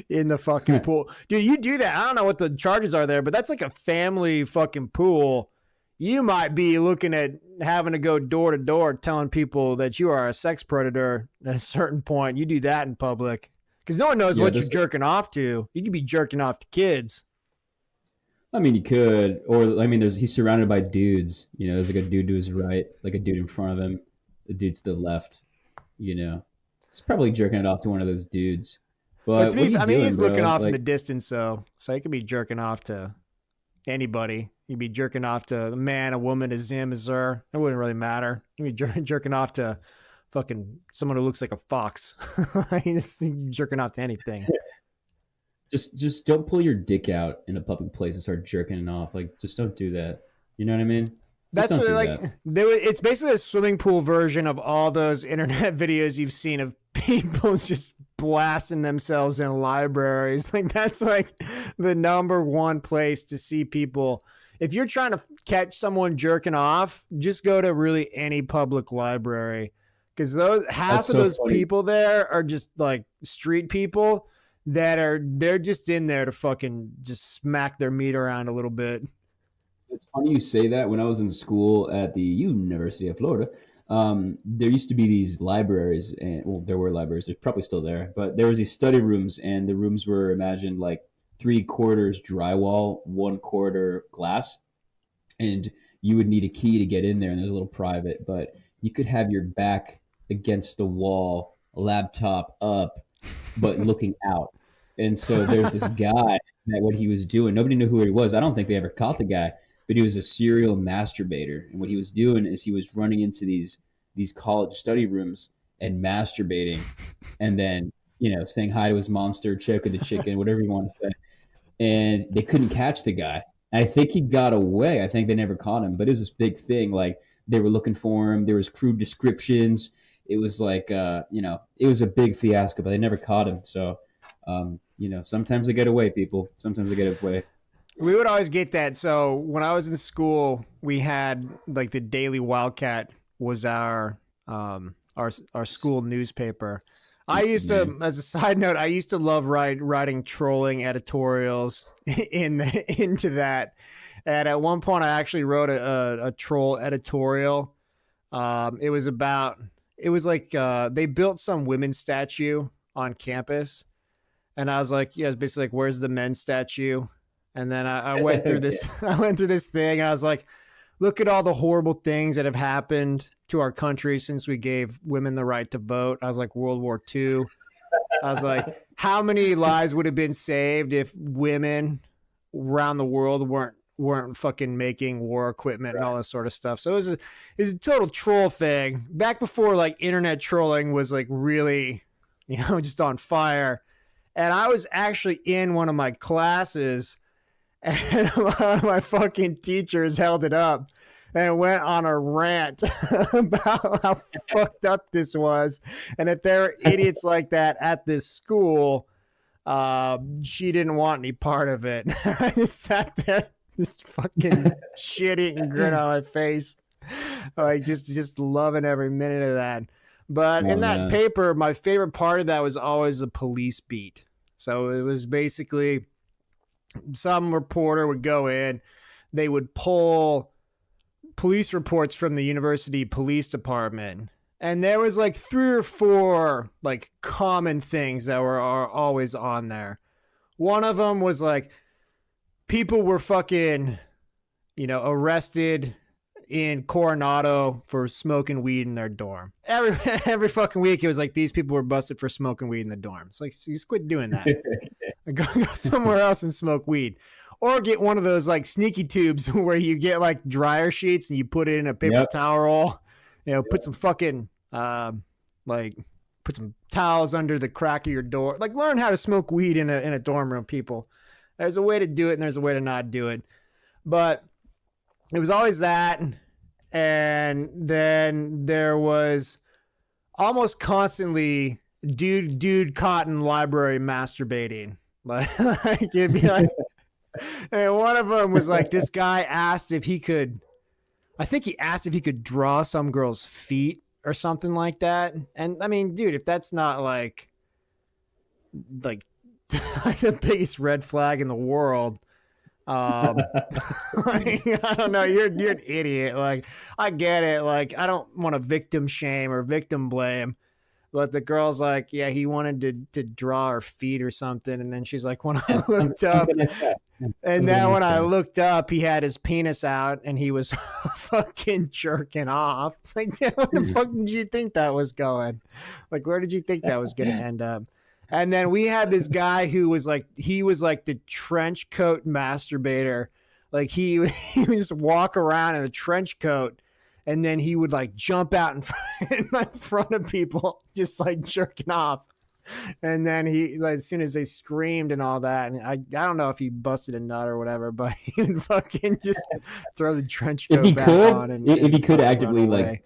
in the fucking pool. Dude, you do that. I don't know what the charges are there, but that's like a family fucking pool. You might be looking at having to go door to door telling people that you are a sex predator at a certain point. You do that in public because no one knows what you're jerking off to. You could be jerking off to kids. I mean, you could. Or, I mean, he's surrounded by dudes. There's like a dude to his right, like a dude in front of him, a dude to the left. He's probably jerking it off to one of those dudes. But he's looking off in the distance, so he could be jerking off to anybody. You'd be jerking off to a man, a woman, a zim, a zer. It wouldn't really matter. You'd be jerking off to fucking someone who looks like a fox. Jerking off to anything. Just don't pull your dick out in a public place and start jerking it off. Like, just don't do that. You know what I mean? That's it's basically a swimming pool version of all those internet videos you've seen of people just blasting themselves in libraries. Like, that's like the number one place to see people. If you're trying to catch someone jerking off, just go to really any public library, because half of those people there are just like street people they're just in there to fucking just smack their meat around a little bit. It's funny you say that. When I was in school at the University of Florida, there used to be these libraries, and there were libraries. They're probably still there, but there was these study rooms, and the rooms were imagined like 3/4 drywall, 1/4 glass, and you would need a key to get in there, and there's a little private, but you could have your back against the wall, laptop up, but looking out. And so there's this guy that what he was doing, nobody knew who he was. I don't think they ever caught the guy, but he was a serial masturbator. And what he was doing is he was running into these college study rooms and masturbating, and then, saying hi to his monster, choking the chicken, whatever you want to say. And they couldn't catch the guy. I think he got away. I think they never caught him, but it was this big thing. Like, they were looking for him. There was crude descriptions. It was like, it was a big fiasco, but they never caught him. So, sometimes they get away, people. Sometimes they get away. We would always get that. So when I was in school, we had like the Daily Wildcat was our school newspaper. I used to, as a side note, I used to love writing trolling editorials into that. And at one point, I actually wrote a troll editorial. It was like they built some women's statue on campus. And I was like, yeah, it's basically like, where's the men's statue? And then I went through this. I went through this thing. And I was like, look at all the horrible things that have happened to our country since we gave women the right to vote. I was like, World War II. I was like, how many lives would have been saved if women around the world weren't fucking making war equipment and all this sort of stuff. So it was a total troll thing back before like internet trolling was like really, just on fire. And I was actually in one of my classes, and one of my fucking teachers held it up and went on a rant about how fucked up this was. And if there are idiots like that at this school, she didn't want any part of it. I just sat there, just fucking shit-eating grin on my face, like just loving every minute of that. But in that paper, my favorite part of that was always the police beat. So it was basically some reporter would go in, they would pull police reports from the university police department, and there was like 3 or 4 like common things that are always on there. One of them was like people were fucking, arrested in Coronado for smoking weed in their dorm. Every fucking week it was like these people were busted for smoking weed in the dorm. It's like, just quit doing that. Go somewhere else and smoke weed. Or get one of those like sneaky tubes where you get like dryer sheets and you put it in a paper towel roll. Put some fucking like put some towels under the crack of your door. Like, learn how to smoke weed in a dorm room, people. There's a way to do it and there's a way to not do it. But it was always that. And then there was almost constantly dude caught in library masturbating. Like it'd be like, and one of them was like, this guy asked if he could, I think he asked if he could draw some girl's feet or something like that. And I mean, dude, if that's not like the biggest red flag in the world, like, I don't know, you're an idiot. Like, I get it. Like, I don't want to victim shame or victim blame, but the girl's like, yeah, he wanted to draw her feet or something. And then she's like, when I looked up, and then when I looked up, he had his penis out and he was fucking jerking off. It's like, yeah, where the fuck did you think that was going? Like, where did you think that was going to end up? And then we had this guy who was like, he was like the trench coat masturbator. Like he would just walk around in a trench coat and then he would like jump out in front of people, just like jerking off. And then he, like, as soon as they screamed and all that, and I don't know if he busted a nut or whatever, but he would fucking just throw the trench coat back on. And, if he could actively, like,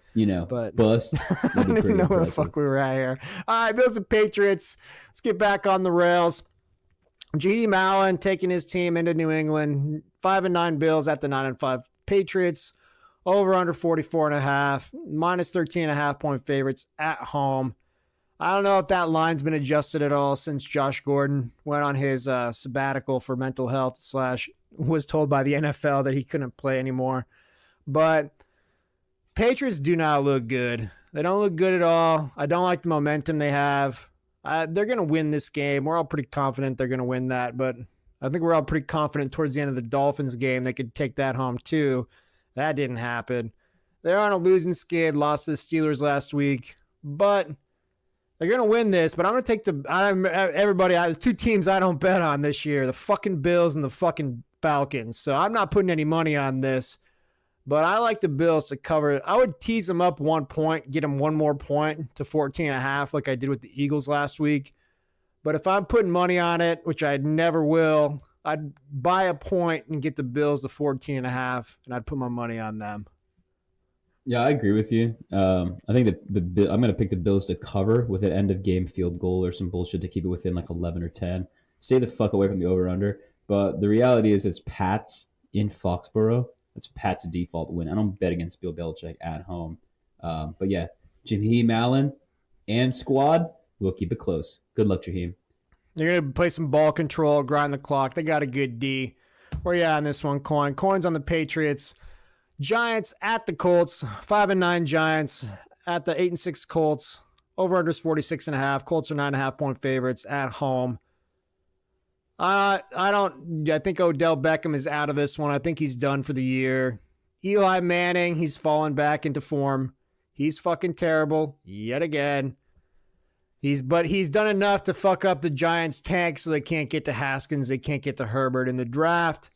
bust. I don't even know where the fuck we were at here. All right, Bills and Patriots. Let's get back on the rails. Jaheim Allen taking his team into New England. 5-9 Bills at the 9-5 Patriots. Over under 44.5. Minus 13.5 point favorites at home. I don't know if that line's been adjusted at all since Josh Gordon went on his sabbatical for mental health / was told by the NFL that he couldn't play anymore. But Patriots do not look good. They don't look good at all. I don't like the momentum they have. They're going to win this game. We're all pretty confident they're going to win that, but I think we're all pretty confident towards the end of the Dolphins game they could take that home too. That didn't happen. They're on a losing skid, lost to the Steelers last week, but they're going to win this. But I'm going to take the two teams I don't bet on this year, the fucking Bills and the fucking Falcons. So I'm not putting any money on this, but I like the Bills to cover. I would tease them up 1 point, get them one more point to 14.5 like I did with the Eagles last week. But if I'm putting money on it, which I never will, I'd buy a point and get the Bills to 14.5, and I'd put my money on them. Yeah, I agree with you. I think I'm going to pick the Bills to cover with an end-of-game field goal or some bullshit to keep it within like 11 or 10. Stay the fuck away from the over-under. But the reality is it's Pats in Foxborough. It's Pats' default win. I don't bet against Bill Belichick at home. But yeah, Jaheim Allen and squad will keep it close. Good luck, Jaheim. They're going to play some ball control, grind the clock. They got a good D. Where you at on this one, Coin? Coin's on the Patriots. Giants at the Colts. 5-9 Giants at the 8-6 Colts. Over-unders 46.5. Colts are 9.5 point favorites at home. I think Odell Beckham is out of this one. I think he's done for the year. Eli Manning, he's fallen back into form. He's fucking terrible yet again. He's done enough to fuck up the Giants' tank so they can't get to Haskins. They can't get to Herbert in the draft.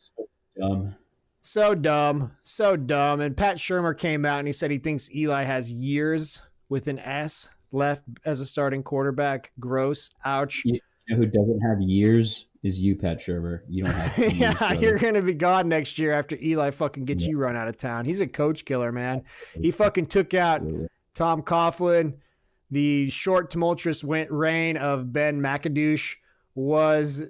So dumb. And Pat Shurmur came out and he said he thinks Eli has years with an S left as a starting quarterback. Gross. Ouch. You know who doesn't have years is you, Pat Shurmur. You don't have years, yeah, brother. You're going to be gone next year after Eli fucking gets you run out of town. He's a coach killer, man. He fucking took out Tom Coughlin. The short, tumultuous reign of Ben McAdoosh was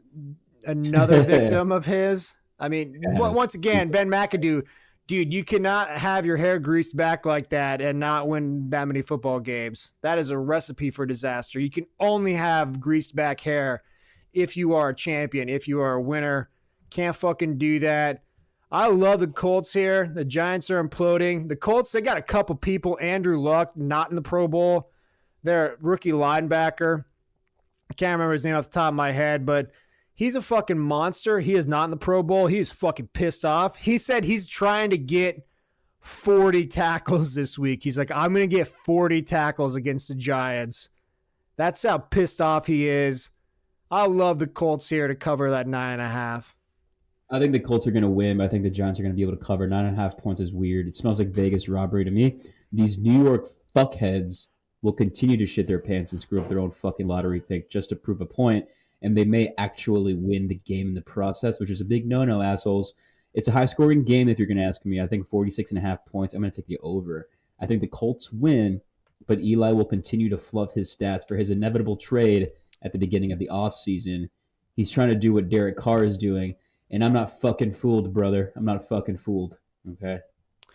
another victim of his. I mean, once again, Ben McAdoo, dude, you cannot have your hair greased back like that and not win that many football games. That is a recipe for disaster. You can only have greased back hair if you are a champion, if you are a winner. Can't fucking do that. I love the Colts here. The Giants are imploding. The Colts, they got a couple people. Andrew Luck, not in the Pro Bowl. Their rookie linebacker. I can't remember his name off the top of my head, but he's a fucking monster. He is not in the Pro Bowl. He's fucking pissed off. He said he's trying to get 40 tackles this week. He's like, I'm going to get 40 tackles against the Giants. That's how pissed off he is. I love the Colts here to cover that 9.5. I think the Colts are going to win, but I think the Giants are going to be able to cover. 9.5 points is weird. It smells like Vegas robbery to me. These New York fuckheads will continue to shit their pants and screw up their own fucking lottery pick just to prove a point, and they may actually win the game in the process, which is a big no-no, assholes. It's a high-scoring game if you're going to ask me. I think 46.5 points. I'm going to take the over. I think the Colts win, but Eli will continue to fluff his stats for his inevitable trade at the beginning of the offseason. He's trying to do what Derek Carr is doing, and I'm not fucking fooled, brother. I'm not fucking fooled, okay?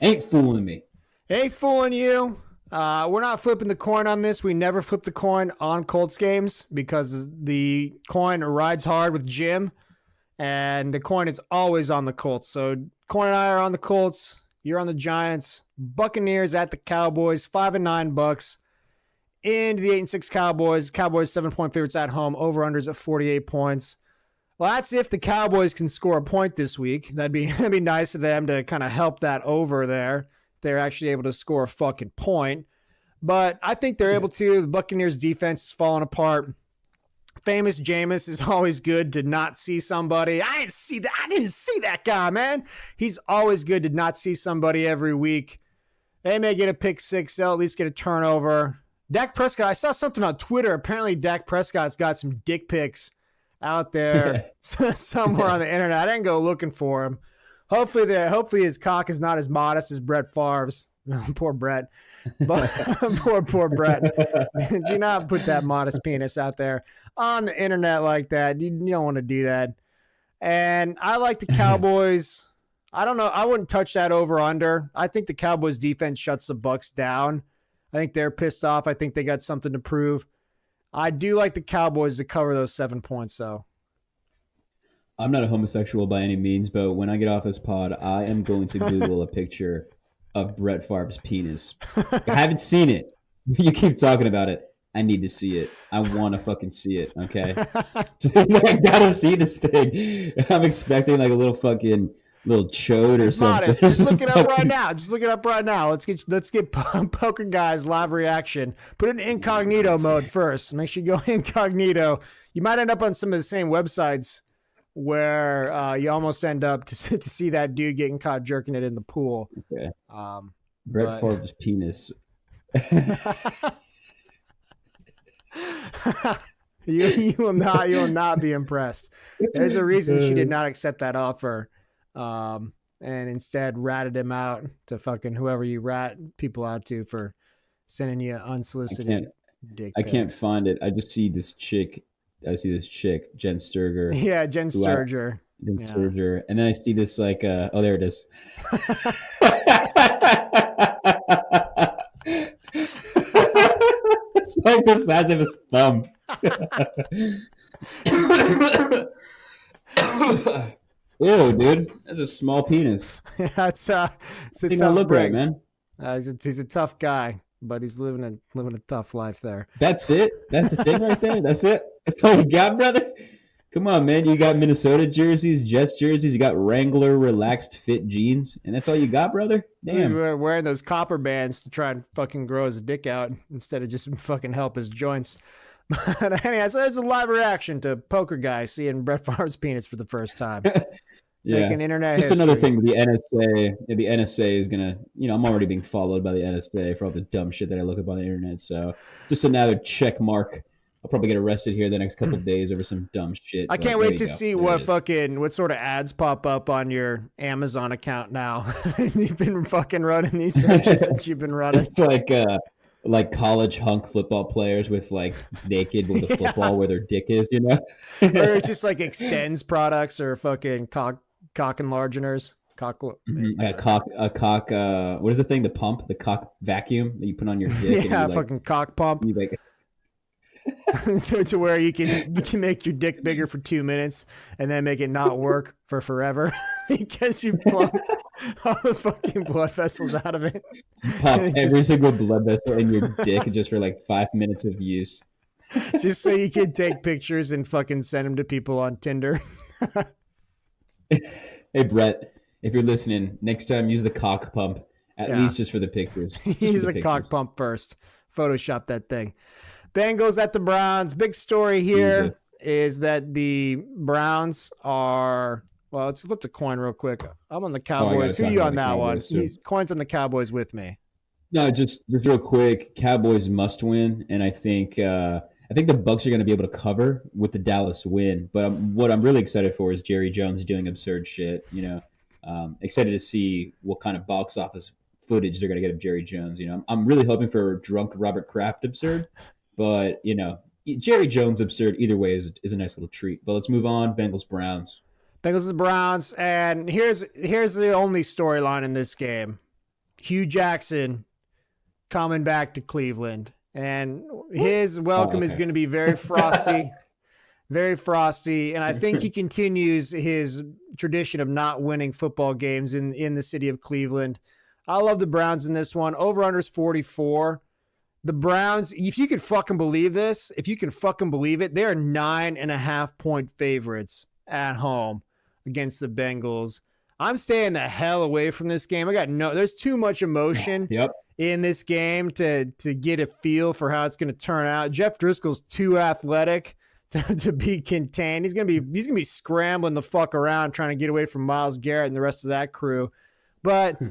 Ain't fooling me. Ain't fooling you. We're not flipping the coin on this. We never flip the coin on Colts games because the coin rides hard with Jim, and the coin is always on the Colts. So Coin and I are on the Colts. You're on the Giants. Buccaneers at the Cowboys. 5 and 9 Bucks. Into the 8 and 6 Cowboys. Cowboys 7-point favorites at home. Over-unders at 48 points. Well, that's if the Cowboys can score a point this week. That'd be nice of them to kind of help that over there. They're actually able to score a fucking point. But I think they're able to. The Buccaneers defense is falling apart. Famous Jameis is always good to not see somebody. I didn't see that guy, man. He's always good to not see somebody every week. They may get a pick six. They'll at least get a turnover. Dak Prescott, I saw something on Twitter. Apparently Dak Prescott's got some dick pics out there somewhere on the internet. I didn't go looking for him. Hopefully his cock is not as modest as Brett Favre's. Poor Brett. But poor Brett. Do not put that modest penis out there on the internet like that. You don't want to do that. And I like the Cowboys. I don't know. I wouldn't touch that over under. I think the Cowboys defense shuts the Bucks down. I think they're pissed off. I think they got something to prove. I do like the Cowboys to cover those 7 points, though. I'm not a homosexual by any means, but when I get off this pod, I am going to Google a picture of Brett Favre's penis. I haven't seen it. You keep talking about it. I need to see it. I want to fucking see it, okay? I gotta see this thing. I'm expecting like a little chode or something. Modest. Just look it up right now. Just look it up right now. Let's get PokerGuy's live reaction. Put it in incognito mode first. Make sure you go incognito. You might end up on some of the same websites where you almost end up to see that dude getting caught jerking it in the pool. Okay. Brett Favre's penis. You will not be impressed. There's a reason she did not accept that offer. And instead ratted him out to fucking whoever you rat people out to for sending you unsolicited dick pics. I can't find it. I just see this chick. Jen Sturger. Yeah, Jen Sturger. Sturger. And then I see this there it is. It's like the size of his thumb. Ew, dude. That's a small penis. Yeah, it's a tough look right, man. He's a tough guy, but he's living a tough life there. That's it? That's the thing right there? That's it? That's all you got, brother? Come on, man. You got Minnesota jerseys, Jets jerseys, you got Wrangler relaxed fit jeans, and that's all you got, brother? Damn. He's wearing those copper bands to try and fucking grow his dick out instead of just fucking help his joints. But anyway, so there's a live reaction to PokerGuy seeing Brett Favre's penis for the first time. Yeah. Internet just history. Another thing, the NSA is going to, I'm already being followed by the NSA for all the dumb shit that I look up on the internet. So just another check mark. I'll probably get arrested here the next couple of days over some dumb shit. I can't wait to see what sort of ads pop up on your Amazon account now. You've been fucking running these searches that you've been running. It's like college hunk football players with like naked with a football where their dick is, Or it's just like extends products or fucking cock enlargeners. Cock. What is the thing? The pump, the cock vacuum that you put on your dick. Yeah, fucking cock pump. So to where you can make your dick bigger for 2 minutes and then make it not work for forever because you plugged all the fucking blood vessels out of it. Pop every single blood vessel in your dick just for like 5 minutes of use. Just so you can take pictures and fucking send them to people on Tinder. Hey, Brett, if you're listening, next time use the cock pump, at least just for the pictures. Use the cock pump first. Photoshop that thing. Bengals at the Browns. Big story here is that the Browns are, well, let's flip the coin real quick. I'm on the Cowboys. Who are you on that one? Coin's on the Cowboys with me. No, just real quick. Cowboys must win, and I think the Bucks are going to be able to cover with the Dallas win. But what I'm really excited for is Jerry Jones doing absurd shit. Excited to see what kind of box office footage they're going to get of Jerry Jones. I'm really hoping for drunk Robert Kraft absurd, but Jerry Jones absurd either way is a nice little treat. But let's move on. Bengals Browns. Bengals and Browns, and here's the only storyline in this game: Hugh Jackson coming back to Cleveland, and his welcome is going to be very frosty, very frosty. And I think he continues his tradition of not winning football games in the city of Cleveland. I love the Browns in this one. Over-under is 44. The Browns, if you could fucking believe this, if you can fucking believe it, they are 9.5-point favorites at home against the Bengals. I'm staying the hell away from this game. There's too much emotion in this game to get a feel for how it's going to turn out. Jeff Driscoll's too athletic to be contained. He's gonna be scrambling the fuck around trying to get away from Myles Garrett and the rest of that crew. But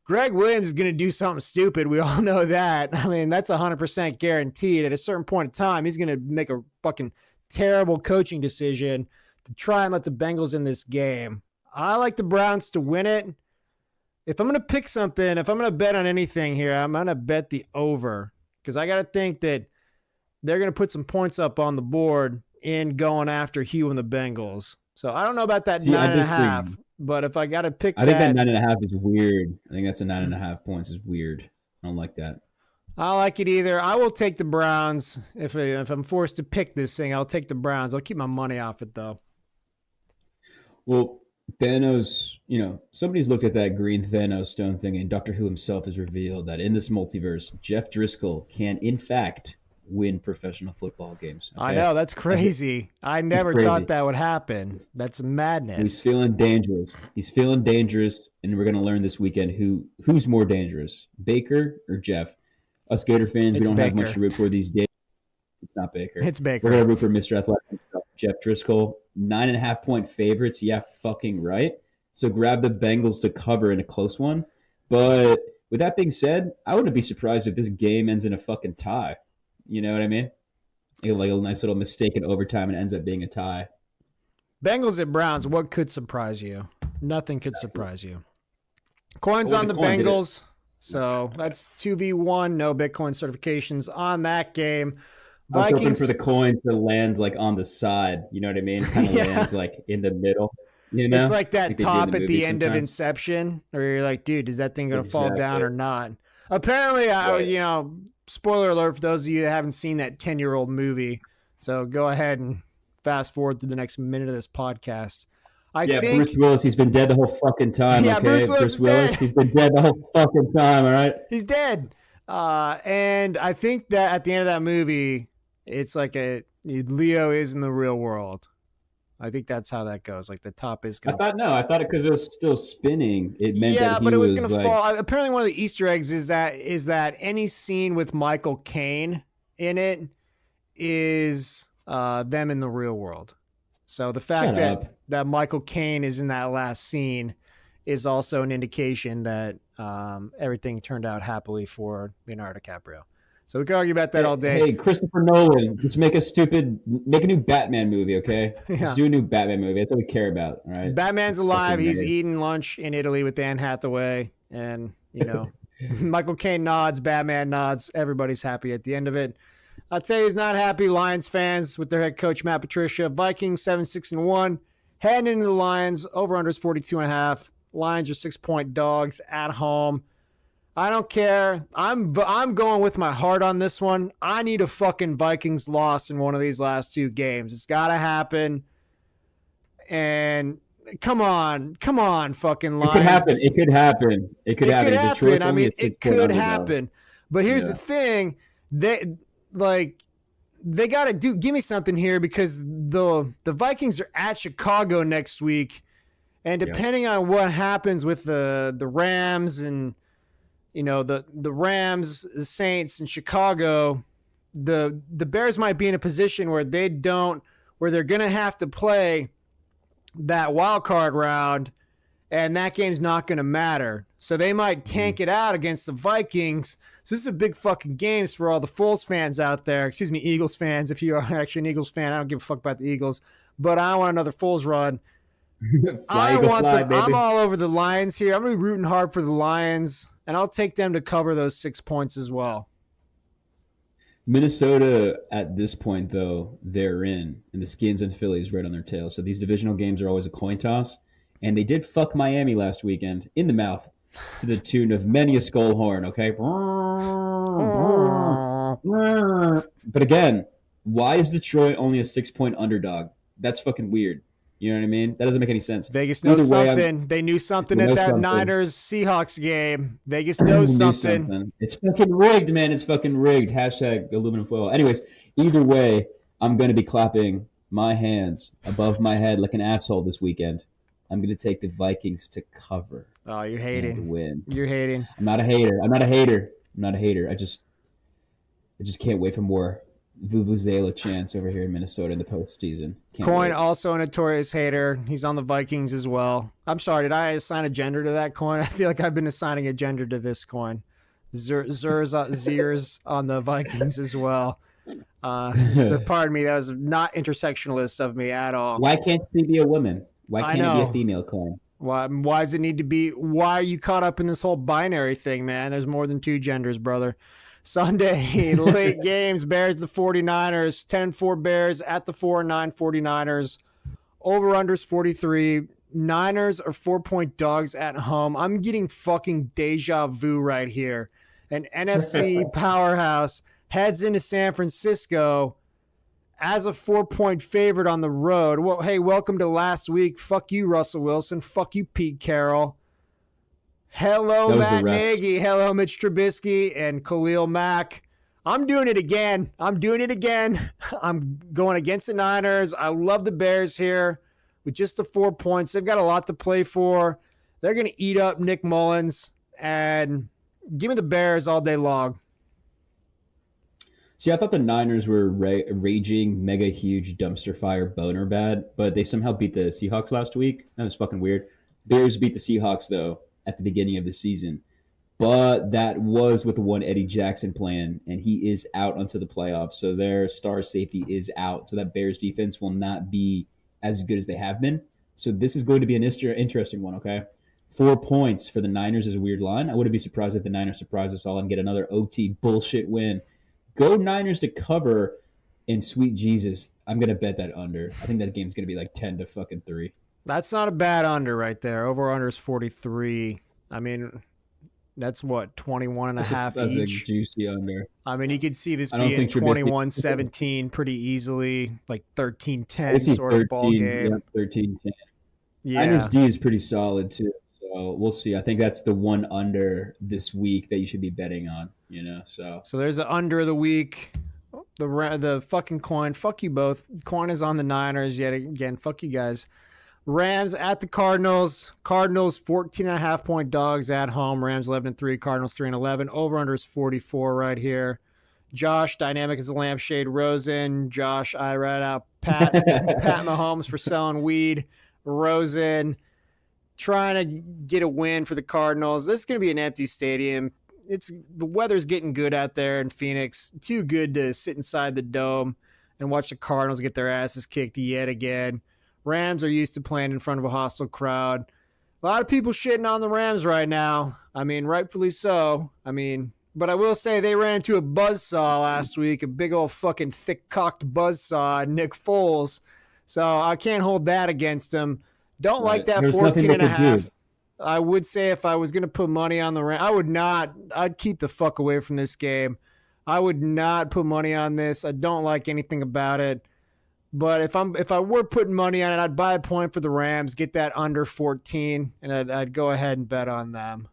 Greg Williams is going to do something stupid. We all know that. I mean, that's 100% guaranteed. At a certain point in time, he's going to make a fucking terrible coaching decision to try and let the Bengals in this game. I like the Browns to win it. If I'm going to pick something, if I'm going to bet on anything here, I'm going to bet the over, because I got to think that they're going to put some points up on the board in going after Hugh and the Bengals. So I don't know about that 9.5. But if I got to pick I think that 9.5 is weird. I think that's a 9.5 points is weird. I don't like that. I like it either. I will take the Browns. If I'm forced to pick this thing, I'll take the Browns. I'll keep my money off it, though. Well, Thanos, somebody's looked at that green Thanos stone thing, and Doctor Who himself has revealed that in this multiverse, Jeff Driscoll can, in fact, win professional football games. Okay? I know, that's crazy. I never thought that would happen. That's madness. He's feeling dangerous. And we're going to learn this weekend who's more dangerous, Baker or Jeff. Us Gator fans, we don't have much to root for these days. It's not Baker. It's Baker. We're going to root for Mr. Athletic, Jeff Driscoll. 9.5-point favorites. Yeah, fucking right. So grab the Bengals to cover in a close one. But with that being said, I wouldn't be surprised if this game ends in a fucking tie. You know what I mean? Like a nice little mistake in overtime and ends up being a tie. Bengals at Browns, what could surprise you? Nothing could surprise you. Coins on the Bengals. So that's 2v1, no Bitcoin certifications on that game. I was hoping for the coin to land like on the side. You know what I mean? Kind of land like in the middle. It's like that top at the end of Inception, where you're like, dude, is that thing going to fall down or not? Apparently, spoiler alert for those of you that haven't seen that 10-year-old movie. So go ahead and fast forward through the next minute of this podcast. I think Bruce Willis, he's been dead the whole fucking time. Yeah, okay? Bruce Willis, he's been dead the whole fucking time, all right? He's dead. And I think that at the end of that movie, it's like Leo is in the real world. I think that's how that goes. Like the top is going to... I thought it because it was still spinning. It meant that but it was going to fall. Apparently one of the Easter eggs is that any scene with Michael Caine in it is them in the real world. So the fact that Michael Caine is in that last scene is also an indication that everything turned out happily for Leonardo DiCaprio. So we can argue about that all day. Hey, Christopher Nolan, let's make a new Batman movie, okay? Yeah. Let's do a new Batman movie. That's what we care about, all right? Batman's alive. He's eating lunch in Italy with Anne Hathaway. And, Michael Caine nods, Batman nods. Everybody's happy at the end of it. I'll tell you who's not happy, Lions fans, with their head coach, Matt Patricia. Vikings 7-6-1. Heading into the Lions, over-under is 42.5. Lions are 6-point dogs at home. I don't care. I'm going with my heart on this one. I need a fucking Vikings loss in one of these last two games. It's got to happen. And come on, fucking Lions. It could happen. Detroit's only it could happen. But here's the thing. They got to give me something here, because the Vikings are at Chicago next week. And depending on what happens with the Rams and the Rams, the Saints, and Chicago, the Bears might be in a position where they're going to have to play that wild card round, and that game's not going to matter. So they might tank it out against the Vikings. So this is a big fucking games for all the Foles fans out there. Excuse me, Eagles fans. If you are actually an Eagles fan, I don't give a fuck about the Eagles. But I want another Foles run. I'm all over the Lions here. I'm going to be rooting hard for the Lions, and I'll take them to cover those 6 points as well. Minnesota, at this point, though, they're in, and the Skins and Phillies right on their tail. So these divisional games are always a coin toss, and they did fuck Miami last weekend in the mouth to the tune of many a skull horn, okay? But again, why is Detroit only a 6-point underdog? That's fucking weird. You know what I mean? That doesn't make any sense. Vegas knows something. They knew something at that Niners-Seahawks game. Vegas knows something. It's fucking rigged, man. It's fucking rigged. Hashtag aluminum foil. Anyways, either way, I'm going to be clapping my hands above my head like an asshole this weekend. I'm going to take the Vikings to cover. Oh, you're hating. And win. You're hating. I'm not a hater. I just can't wait for more Vuvuzela chance over here in Minnesota in the postseason. Coin, also a notorious hater. He's on the Vikings as well. I'm sorry, did I assign a gender to that coin? I feel like I've been assigning a gender to this coin. Zers on the Vikings as well. Pardon me, that was not intersectionalist of me at all. Why can't she be a woman? Why can't it be a female coin? Why does it need to be? Why are you caught up in this whole binary thing, man? There's more than 2 genders, brother. Sunday, late games, Bears, the 49ers, 10-4 Bears at the 4-9 49ers. Over-unders 43. Niners are 4-point dogs at home. I'm getting fucking deja vu right here. An NFC powerhouse heads into San Francisco as a 4-point favorite on the road. Well, hey, welcome to last week. Fuck you, Russell Wilson. Fuck you, Pete Carroll. Hello, Matt Nagy. Hello, Mitch Trubisky and Khalil Mack. I'm doing it again. I'm going against the Niners. I love the Bears here with just the 4 points. They've got a lot to play for. They're going to eat up Nick Mullins, and give me the Bears all day long. See, I thought the Niners were raging, mega huge dumpster fire boner bad, but they somehow beat the Seahawks last week. That was fucking weird. Bears beat the Seahawks, though, at the beginning of the season. But that was with the one Eddie Jackson plan, and he is out until the playoffs. So their star safety is out. So that Bears defense will not be as good as they have been. So this is going to be an interesting one, okay? 4 points for the Niners is a weird line. I wouldn't be surprised if the Niners surprise us all and get another OT bullshit win. Go Niners to cover, and sweet Jesus, I'm going to bet that under. I think that game's going to be like 10-3. That's not a bad under right there. Over-under is 43. I mean, that's what, 21 and a half that's each? That's a juicy under. I mean, you could see this being 21-17 pretty easily, like 13-10 sort of ball game. Yeah, 13-10. Yeah. Niners D is pretty solid, too. So we'll see. I think that's the one under this week that you should be betting on, you know. So there's an under of the week. The fucking coin. Fuck you both. Coin is on the Niners yet again. Fuck you guys. Rams at the Cardinals. Cardinals 14.5-point dogs at home. Rams 11-3. Cardinals 3-11. Over under is 44 right here. Josh, dynamic as a lampshade. Rosen. Josh, I read out Pat Mahomes for selling weed. Rosen trying to get a win for the Cardinals. This is going to be an empty stadium. The weather's getting good out there in Phoenix. Too good to sit inside the dome and watch the Cardinals get their asses kicked yet again. Rams are used to playing in front of a hostile crowd. A lot of people shitting on the Rams right now. I mean, rightfully so. But I will say they ran into a buzzsaw last week, a big old fucking thick-cocked buzzsaw, Nick Foles. So I can't hold that against them. Don't like that 14.5. I would say if I was going to put money on the Rams, I would not. I'd keep the fuck away from this game. I would not put money on this. I don't like anything about it. But if I were putting money on it, I'd buy a point for the Rams, get that under 14, and I'd go ahead and bet on them.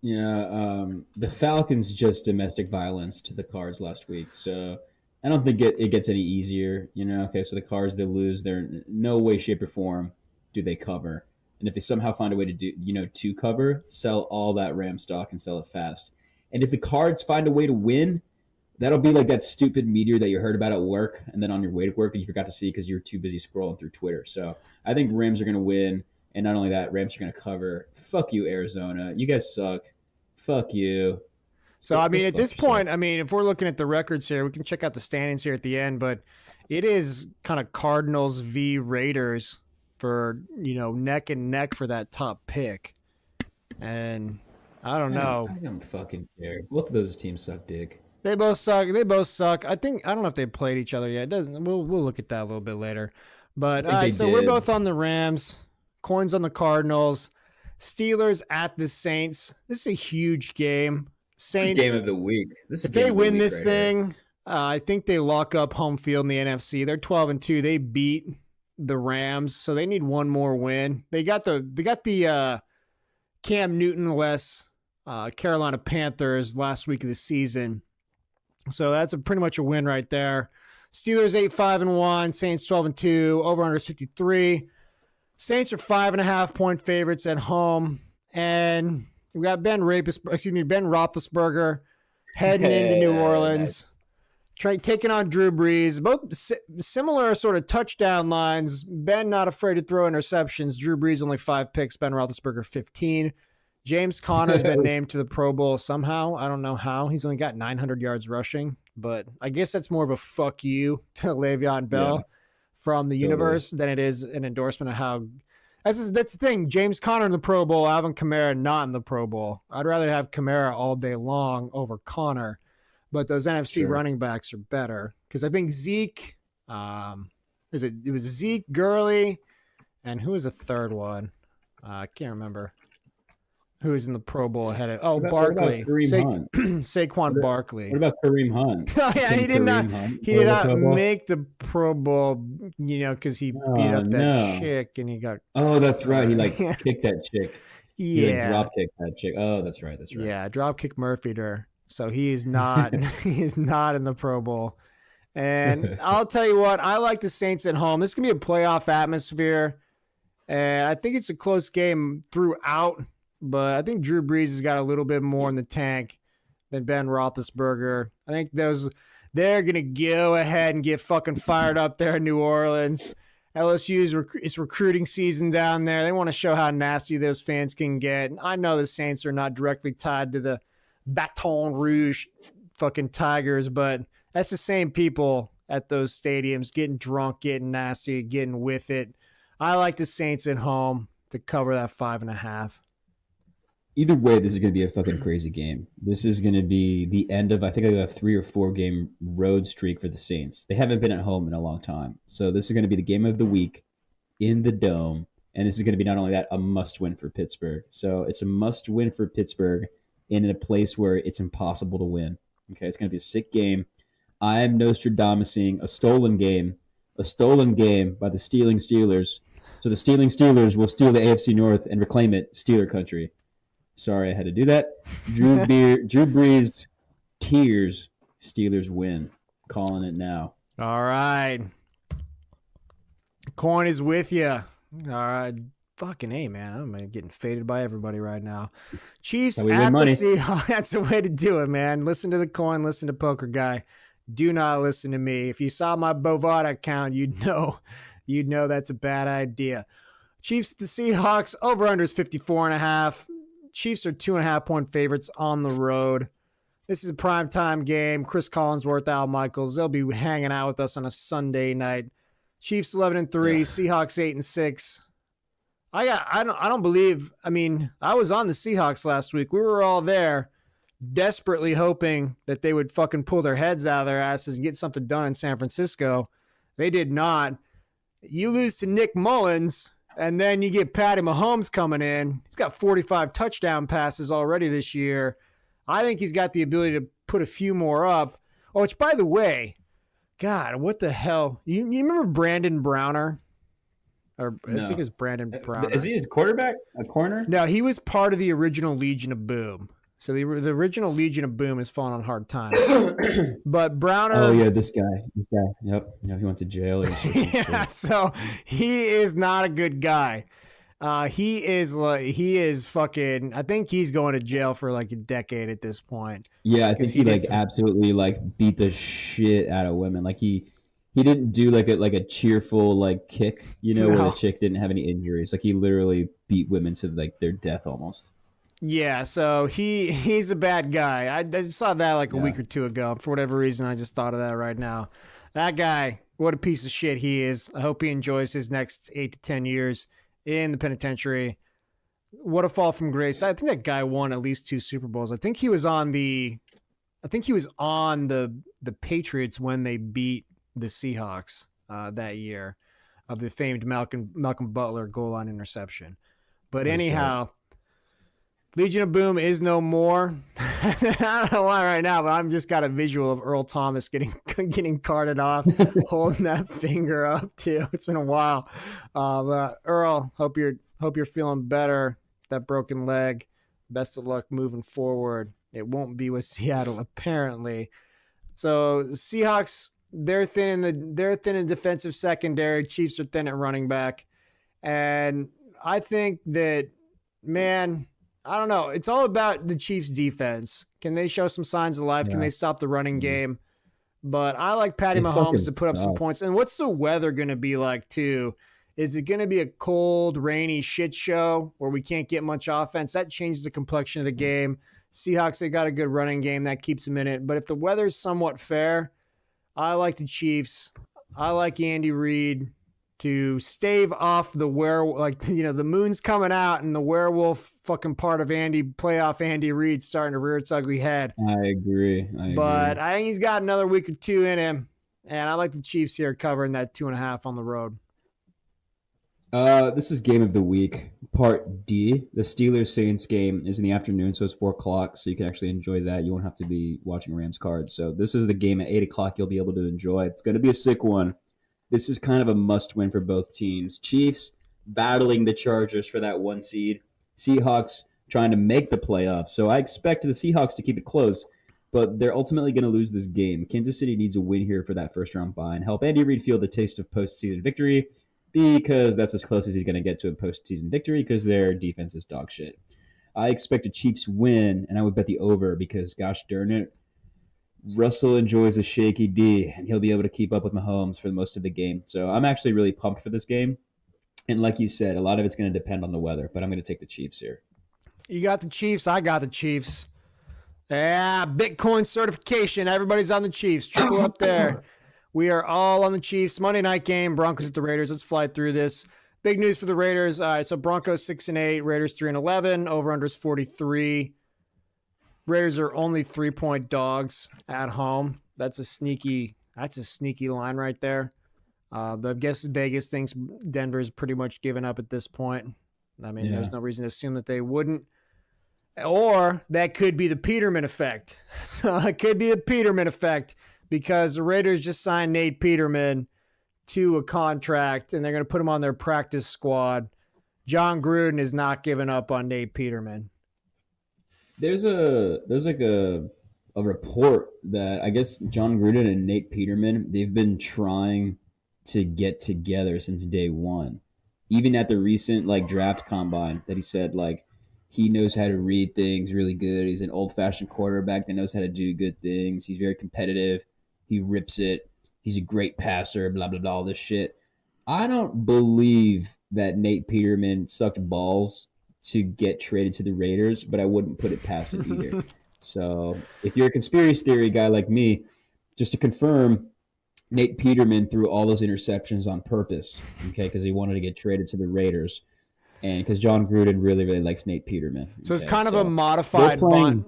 Yeah, the Falcons just domestic violence to the Cards last week, so I don't think it gets any easier. You know, okay, so the Cards, they lose. They're in no way, shape, or form do they cover. And if they somehow find a way to cover, sell all that Ram stock and sell it fast. And if the Cards find a way to win, that'll be like that stupid meteor that you heard about at work and then on your way to work and you forgot to see because you were too busy scrolling through Twitter. So I think Rams are going to win. And not only that, Rams are going to cover. Fuck you, Arizona. You guys suck. Fuck you. So, Go, I go mean, at fuck this point, yourself. I mean, if we're looking at the records here, we can check out the standings here at the end, but it is kind of Cardinals v. Raiders for, neck and neck for that top pick. And I don't know. I don't fucking care. Both of those teams suck dick. They both suck. I don't know if they played each other yet. It doesn't. We'll look at that a little bit later. But all right, so we're both on the Rams. Coins on the Cardinals. Steelers at the Saints. This is a huge game. Saints This game of the week. If they win this thing, I think they lock up home field in the NFC. They're 12-2. They beat the Rams, so they need one more win. They got the Cam Newton-less Carolina Panthers last week of the season. So that's pretty much a win right there. Steelers 8-5-1, Saints 12-2, over/under 53. Saints are 5.5-point favorites at home, and we got Ben Roethlisberger heading into New Orleans, taking on Drew Brees. Both similar sort of touchdown lines. Ben not afraid to throw interceptions. Drew Brees only 5 picks. Ben Roethlisberger 15. James Conner's been named to the Pro Bowl somehow. I don't know how. He's only got 900 yards rushing, but I guess that's more of a fuck you to Le'Veon Bell from the universe than it is an endorsement of how. That's the thing. James Conner in the Pro Bowl, Alvin Kamara not in the Pro Bowl. I'd rather have Kamara all day long over Conner, but those NFC running backs are better because I think Zeke. It was Zeke, Gurley, and who was the third one? I can't remember. Who is in the Pro Bowl ahead of Barkley. Saquon Barkley. What about Kareem Hunt? Oh, yeah, he did not make the Pro Bowl, because he beat up that chick and he got. Oh, that's right. He kicked that chick. Yeah. He drop kicked that chick. Oh, that's right. Yeah, drop kick Murphy'd her. So he is not he is not in the Pro Bowl. And I'll tell you what, I like the Saints at home. This is gonna be a playoff atmosphere. And I think it's a close game throughout. But I think Drew Brees has got a little bit more in the tank than Ben Roethlisberger. I think they're going to go ahead and get fucking fired up there in New Orleans. LSU's recruiting season down there. They want to show how nasty those fans can get. I know the Saints are not directly tied to the Baton Rouge fucking Tigers, but that's the same people at those stadiums getting drunk, getting nasty, getting with it. I like the Saints at home to cover that 5.5. Either way, this is going to be a fucking crazy game. This is going to be the end of, I think, a 3 or 4 game road streak for the Saints. They haven't been at home in a long time. So this is going to be the game of the week in the Dome. And this is going to be not only that, a must-win for Pittsburgh. So it's a must-win for Pittsburgh in a place where it's impossible to win. Okay, it's going to be a sick game. I'm Nostradamusing a stolen game by the stealing Steelers. So the stealing Steelers will steal the AFC North and reclaim it Steeler country. Sorry, I had to do that. Drew Brees, tears. Steelers win. Calling it now. All right. Coin is with you. All right. Fucking A, man. I'm getting faded by everybody right now. Chiefs at the Seahawks. That's the way to do it, man. Listen to the coin. Listen to PokerGuy. Do not listen to me. If you saw my Bovada account, you'd know that's a bad idea. Chiefs at the Seahawks. Over-under is 54.5. Chiefs are 2.5-point favorites on the road. This is a primetime game. Chris Collinsworth, Al Michaels, they'll be hanging out with us on a Sunday night. Chiefs 11-3, Seahawks 8-6. I don't believe. I mean, I was on the Seahawks last week. We were all there, desperately hoping that they would fucking pull their heads out of their asses and get something done in San Francisco. They did not. You lose to Nick Mullins. And then you get Patty Mahomes coming in. He's got 45 touchdown passes already this year. I think he's got the ability to put a few more up. Oh, which, by the way, God, what the hell? You remember Brandon Browner? I think it's Brandon Browner. Is he his quarterback? A corner? No, he was part of the original Legion of Boom. So the original Legion of Boom has fallen on hard times. But Browner. Oh yeah, this guy. Yep. Yeah, he went to jail. Yeah, so he is not a good guy. He is fucking. I think he's going to jail for like a decade at this point. Yeah, I think he absolutely beat the shit out of women. Like he He didn't do like a cheerful like kick, where the No. chick didn't have any injuries. Like he literally beat women to like their death almost. Yeah, so he's a bad guy. I just saw that like a Yeah. week or two ago. For whatever reason, I just thought of that right now. That guy, what a piece of shit he is. I hope he enjoys his next 8 to 10 years in the penitentiary. What a fall from grace. I think that guy won at least 2 Super Bowls. I think he was on the Patriots when they beat the Seahawks that year of the famed Malcolm Butler goal line interception. But That was dope. anyhow, Legion of Boom is no more. I don't know why right now, but I'm just got a visual of Earl Thomas getting carted off, holding that finger up too. It's been a while. But Earl, hope you're feeling better. That broken leg. Best of luck moving forward. It won't be with Seattle apparently. So Seahawks, they're thin in defensive secondary. Chiefs are thin at running back, and I think that, man, I don't know. It's all about the Chiefs' defense. Can they show some signs of life? Can Yeah. they stop the running game? But I like Patty They Mahomes fucking to put up some suck. points. And what's the weather going to be like, too? Is it going to be a cold, rainy shit show where we can't get much offense? That changes the complexion of the game. Seahawks, they got a good running game that keeps them in it. But if the weather's somewhat fair, I like the Chiefs. I like Andy Reid to stave off the the moon's coming out and the werewolf fucking part of playoff Andy Reid starting to rear its ugly head. I agree. But I think he's got another week or two in him, and I like the Chiefs here covering that 2.5 on the road. This is game of the week, part D. The Steelers Saints game is in the afternoon, so it's 4 o'clock, so you can actually enjoy that. You won't have to be watching Rams cards. So this is the game at 8 o'clock. You'll be able to enjoy. It's going to be a sick one. This is kind of a must-win for both teams. Chiefs battling the Chargers for that 1 seed. Seahawks trying to make the playoffs. So I expect the Seahawks to keep it close, but they're ultimately going to lose this game. Kansas City needs a win here for that first-round bye and help Andy Reid feel the taste of postseason victory, because that's as close as he's going to get to a postseason victory because their defense is dog shit. I expect a Chiefs win, and I would bet the over because, gosh darn it, Russell enjoys a shaky D, and he'll be able to keep up with Mahomes for most of the game. So I'm actually really pumped for this game. And like you said, a lot of it's going to depend on the weather, but I'm going to take the Chiefs here. You got the Chiefs. I got the Chiefs. Yeah, Bitcoin certification. Everybody's on the Chiefs. Triple up there. We are all on the Chiefs. Monday night game, Broncos at the Raiders. Let's fly through this. Big news for the Raiders. All right, so Broncos 6-8, Raiders 3-11. Over under is 43. Raiders are only 3-point dogs at home. That's a sneaky line right there. But I guess Vegas thinks Denver's pretty much given up at this point. I mean, There's no reason to assume that they wouldn't. Or that could be the Peterman effect. So it could be the Peterman effect because the Raiders just signed Nate Peterman to a contract and they're going to put him on their practice squad. John Gruden is not giving up on Nate Peterman. There's like a report that I guess John Gruden and Nate Peterman, they've been trying to get together since day one. Even at the recent draft combine, that he said he knows how to read things really good. He's an old-fashioned quarterback that knows how to do good things. He's very competitive. He rips it. He's a great passer, blah, blah, blah, all this shit. I don't believe that Nate Peterman sucked balls to get traded to the Raiders, but I wouldn't put it past it either. So if you're a conspiracy theory guy like me, just to confirm, Nate Peterman threw all those interceptions on purpose, okay, because he wanted to get traded to the Raiders. And because John Gruden really, really likes Nate Peterman. So it's kind of a modified,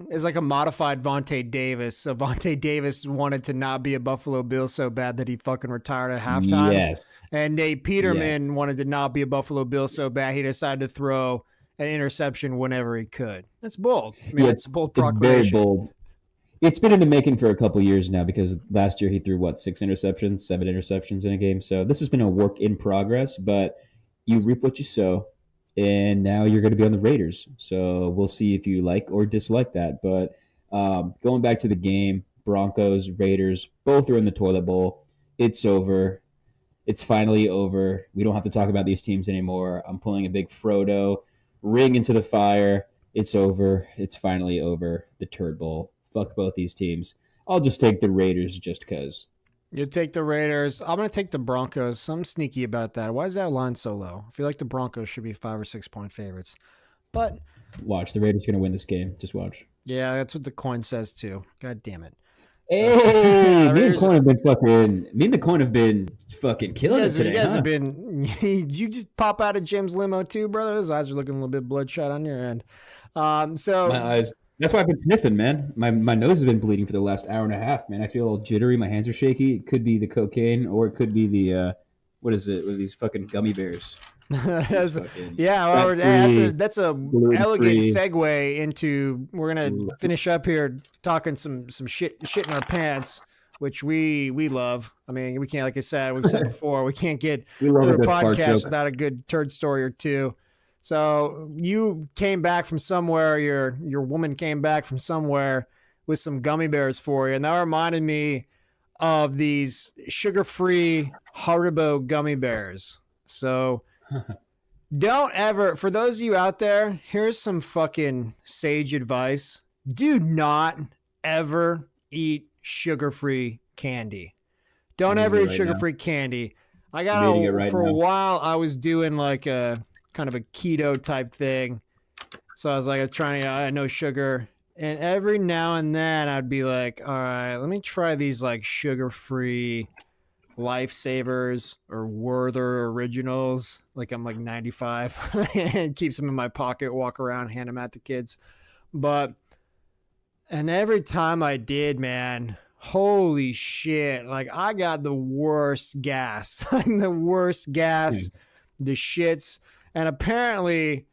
it's like a modified Vontae Davis. So Vontae Davis wanted to not be a Buffalo Bill so bad that he fucking retired at halftime. Yes. And Nate Peterman wanted to not be a Buffalo Bill so bad he decided to throw an interception whenever he could. That's bold. I mean, it's a bold proclamation. It's very bold. It's been in the making for a couple years now because last year he threw, 7 interceptions in a game. So this has been a work in progress, but you reap what you sow. And now you're going to be on the Raiders. So we'll see if you like or dislike that. But going back to the game, Broncos, Raiders, both are in the toilet bowl. It's over. It's finally over. We don't have to talk about these teams anymore. I'm pulling a big Frodo ring into the fire. It's over. It's finally over. The turd bowl. Fuck both these teams. I'll just take the Raiders just because. You take the Raiders. I'm going to take the Broncos. Something sneaky about that. Why is that line so low? I feel like the Broncos should be 5 or 6 point favorites. But watch, the Raiders are going to win this game. Just watch. Yeah, that's what the coin says too. God damn it. Hey, me and the coin have been fucking killing it today. You guys have been. You just pop out of Jim's limo too, brother. His eyes are looking a little bit bloodshot on your end. So my eyes. That's why I've been sniffing, man. My nose has been bleeding for the last hour and a half, man. I feel all jittery. My hands are shaky. It could be the cocaine, or it could be the what is it? What are these fucking gummy bears? That's a elegant segue into. We're gonna finish up here talking some shit in our pants, which we love. I mean, we can't, like I said, we've said before, we can't get through a podcast without a good turd story or two. So you came back from somewhere. Your woman came back from somewhere with some gummy bears for you, and that reminded me of these sugar-free Haribo gummy bears. So don't ever, for those of you out there, here's some fucking sage advice. Do not ever eat sugar-free candy. Don't ever eat sugar-free candy. I got for a while I was doing like a kind of a keto type thing. So I was like trying to no sugar. And every now and then I'd be like, all right, let me try these like sugar-free Lifesavers or Werther Originals. Like I'm like 95 and keep them in my pocket, walk around, hand them out to kids. And every time I did, man, holy shit. Like I got the worst gas, the shits. And apparently,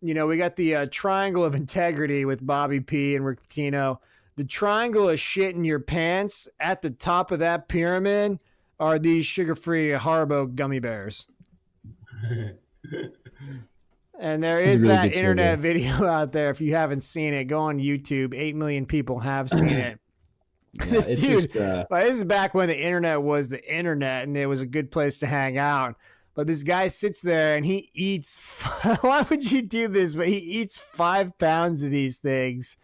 we got the triangle of integrity with Bobby P and Rick Pitino. The triangle of shit in your pants at the top of that pyramid are these sugar-free Haribo gummy bears. And there is really that internet video out there. If you haven't seen it, go on YouTube. 8 million people have seen it. Yeah, this is back when the internet was the internet and it was a good place to hang out. But this guy sits there and he eats, why would you do this? But he eats 5 pounds of these things.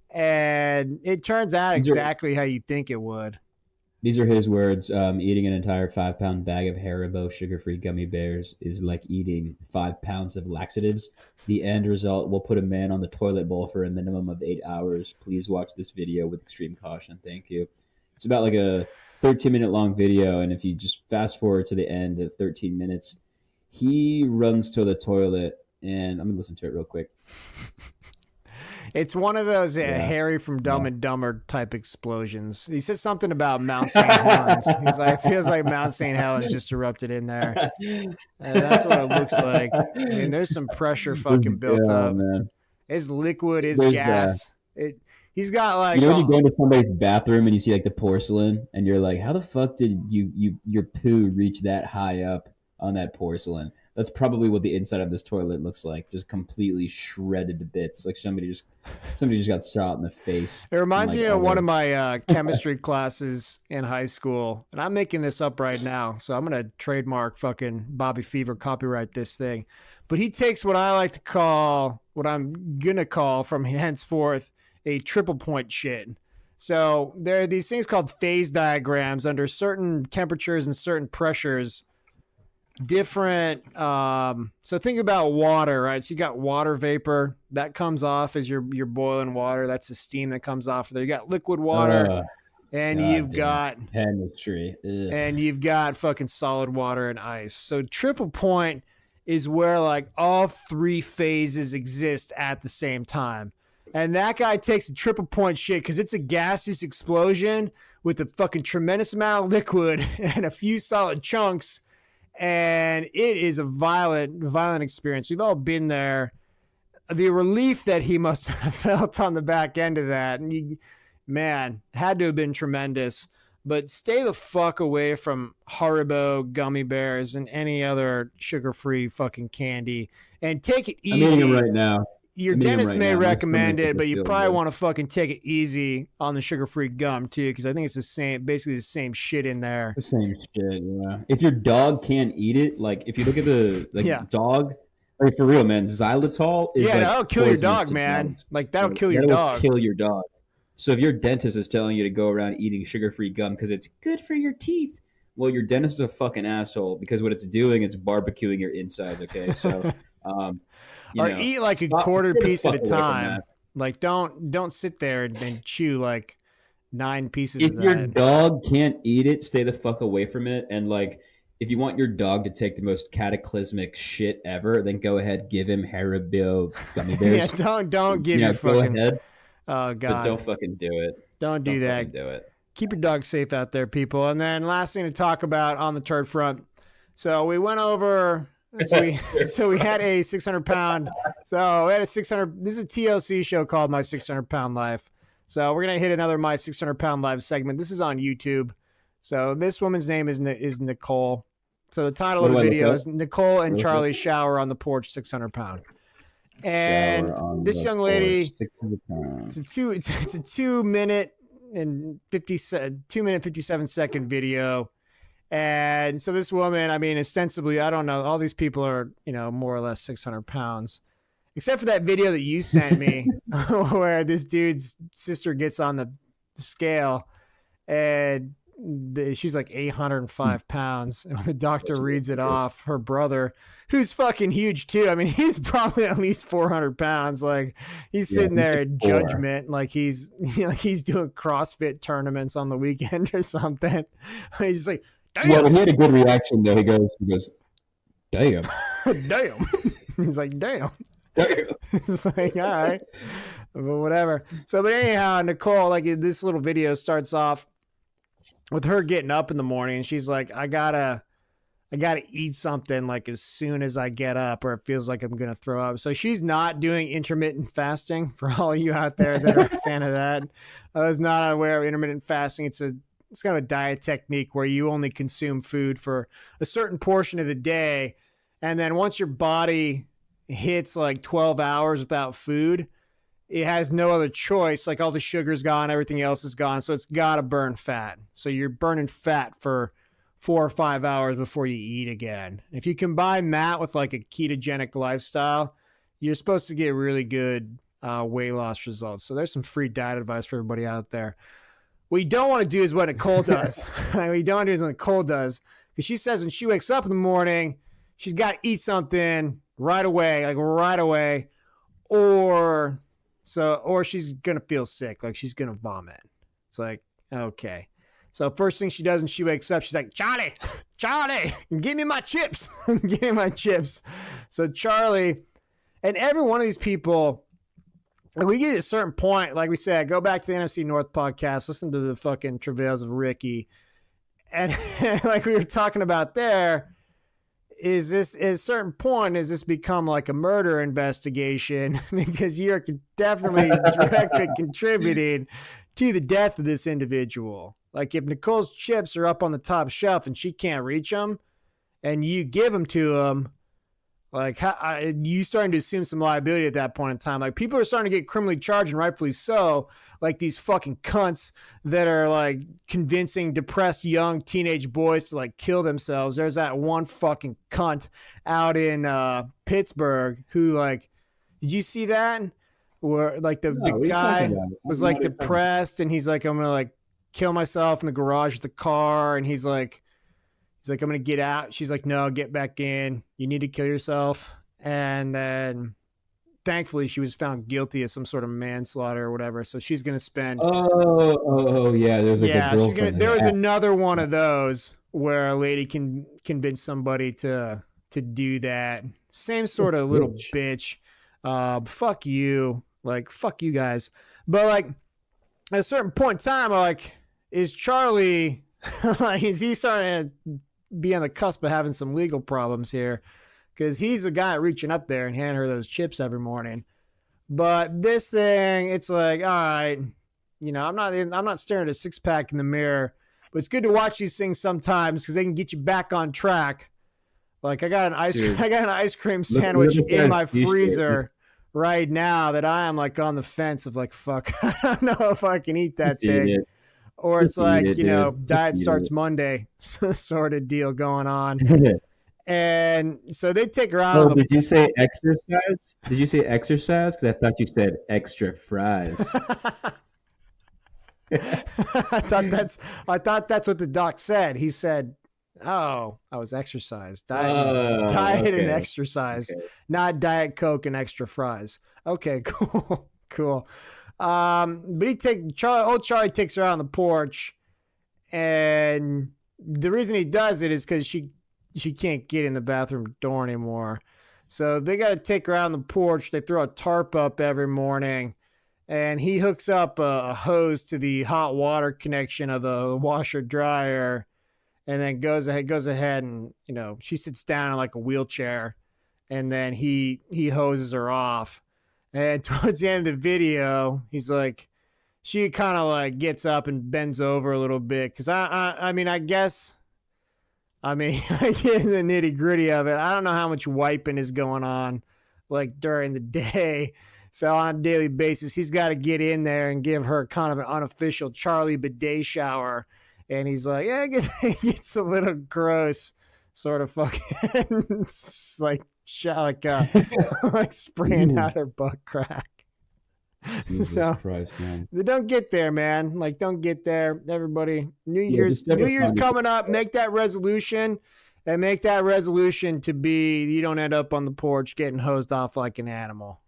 And it turns out exactly how you think it would. These are his words. Eating an entire 5-pound bag of Haribo sugar-free gummy bears is like eating 5 pounds of laxatives. The end result will put a man on the toilet bowl for a minimum of 8 hours. Please watch this video with extreme caution. Thank you. It's about like a 13-minute long video, and if you just fast forward to the end of 13 minutes, he runs to the toilet, and I'm going to listen to it real quick. It's one of those Harry from Dumb and Dumber type explosions. He says something about Mount St. Helens. He's like, it feels like Mount St. Helens just erupted in there. That's what it looks like. I mean, there's some pressure fucking built up. Man. It's liquid, it's gas. He's got like when you go into somebody's bathroom and you see like the porcelain and you're like, how the fuck did your poo reach that high up on that porcelain? That's probably what the inside of this toilet looks like, just completely shredded to bits. Like somebody just got shot in the face. It reminds me of one of my chemistry classes in high school, and I'm making this up right now, so I'm gonna trademark fucking Bobby Fever, copyright this thing. But he takes what I'm gonna call from henceforth a triple point shit. So there are these things called phase diagrams under certain temperatures and certain pressures. Different so think about water, right? So you got water vapor that comes off as you're boiling water. That's the steam that comes off there. You got liquid water and you've got chemistry. And you've got fucking solid water and ice. So triple point is where like all 3 phases exist at the same time. And that guy takes a triple point shit because it's a gaseous explosion with a fucking tremendous amount of liquid and a few solid chunks. And it is a violent experience. We've all been there. The relief that he must have felt on the back end of that, and had to have been tremendous. But stay the fuck away from Haribo gummy bears and any other sugar-free fucking candy, and take it easy. I'm eating them right now. Your dentist may recommend it, but you probably want to fucking take it easy on the sugar-free gum too, because I think it's basically the same shit in there. The same shit, yeah. If your dog can't eat it, like if you look at the dog, like for real, man, xylitol is that'll kill your dog, man. Like that'll kill your dog. Kill your dog. So if your dentist is telling you to go around eating sugar-free gum because it's good for your teeth, well, your dentist is a fucking asshole because what it's doing is barbecuing your insides. Okay, so um, Or eat like a quarter piece at a time. Like don't sit there and chew like 9 pieces If of your that. dog can't eat it, stay the fuck away from it. And like, if you want your dog to take the most cataclysmic shit ever, then go ahead, give him Haribo gummy bears. Don't give your go fucking. ahead, Oh but God, don't fucking do it. don't do Don't that. fucking do it. Keep your dog safe out there, people. And then last thing to talk about on the turd front. So we went over. So we had a 600-pound. So we had a 600. This is a TLC show called My 600-Pound Life. So we're gonna hit another My 600-Pound Life segment. This is on YouTube. So this woman's name is Nicole. So the title of the video is Nicole and Charlie shower on the porch 600 pound. And this young lady, it's a 2 minute and 57 second video. And so this woman, I mean, ostensibly, I don't know, all these people are, more or less 600 pounds, except for that video that you sent me where this dude's sister gets on the scale and she's like 805 pounds. And when the doctor reads it off, her brother, who's fucking huge too. I mean, he's probably at least 400 pounds. Like he's sitting there in judgment, like he's doing CrossFit tournaments on the weekend or something. He's just like, damn. Well, he had a good reaction though. He goes, damn. Damn. He's like, damn. It's like, all right, but whatever. So, but anyhow, Nicole, like this little video starts off with her getting up in the morning, and she's like, I gotta eat something like as soon as I get up, or it feels like I'm gonna throw up. So she's not doing intermittent fasting. For all of you out there that are a fan of that, I was not aware of intermittent fasting. It's kind of a diet technique where you only consume food for a certain portion of the day, and then once your body hits like 12 hours without food, it has no other choice. Like all the sugar's gone, everything else is gone. So it's got to burn fat. So you're burning fat for 4 or 5 hours before you eat again. If you combine that with like a ketogenic lifestyle, you're supposed to get really good weight loss results. So there's some free diet advice for everybody out there. What you don't want to do is what Nicole does. What you don't want to do is what Nicole does. Because she says when she wakes up in the morning, she's got to eat something right away. Or she's going to feel sick, like she's going to vomit. It's like, okay. So first thing she does when she wakes up, she's like, Charlie, give me my chips. Give me my chips. So Charlie, and every one of these people, and we get to a certain point, like we said, go back to the NFC North podcast, listen to the fucking travails of Ricky. And like we were talking about there, is this at a certain point, has this become like a murder investigation? Because you're definitely directly contributing to the death of this individual. Like if Nicole's chips are up on the top shelf and she can't reach them and you give them to them, like you starting to assume some liability at that point in time. Like people are starting to get criminally charged, and rightfully so. Like these fucking cunts that are like convincing depressed young teenage boys to like kill themselves. There's that one fucking cunt out in Pittsburgh who like, did you see that? Where like the guy was like depressed and he's like, I'm gonna like kill myself in the garage with the car, and he's like, I'm gonna get out. She's like, no, get back in. You need to kill yourself. And then thankfully she was found guilty of some sort of manslaughter or whatever. So she's going to spend. Oh, yeah. There's like a girlfriend. There was another one of those where a lady can convince somebody to do that. Same sort of little bitch. Fuck you. Like, fuck you guys. But like at a certain point in time, like, is Charlie, like, is he starting to be on the cusp of having some legal problems here? Because he's the guy reaching up there and handing her those chips every morning. But this thing, it's like, all right, I'm not staring at a six-pack in the mirror, but it's good to watch these things sometimes because they can get you back on track. Like I got an ice cream sandwich in my freezer right now that I am like on the fence of like, fuck, I don't know if I can eat that thing. Or it's like, diet starts Monday sort of deal going on. And so they take her out. Oh, did you say exercise? Did you say exercise? Because I thought you said extra fries. I thought that's what the doc said. He said, "Oh, I was exercise, diet and exercise, not Diet Coke and extra fries." Okay, cool, cool. But Charlie takes her out on the porch, and the reason he does it is because she can't get in the bathroom door anymore. So they got to take her out on the porch. They throw a tarp up every morning, and he hooks up a hose to the hot water connection of the washer dryer, and then goes ahead and, you know, she sits down in like a wheelchair, and then he hoses her off. And towards the end of the video, he's like, she kind of like gets up and bends over a little bit. Cause I mean, I guess, I get in the nitty gritty of it. I don't know how much wiping is going on like during the day. So on a daily basis, he's got to get in there and give her kind of an unofficial Charlie bidet shower. And he's like, yeah, it gets a little gross, sort of fucking like spraying out her butt crack. Jesus Christ, man. Don't get there, man. Like, don't get there. Everybody, New Year's coming up. Make that resolution, and make that resolution to be you don't end up on the porch getting hosed off like an animal.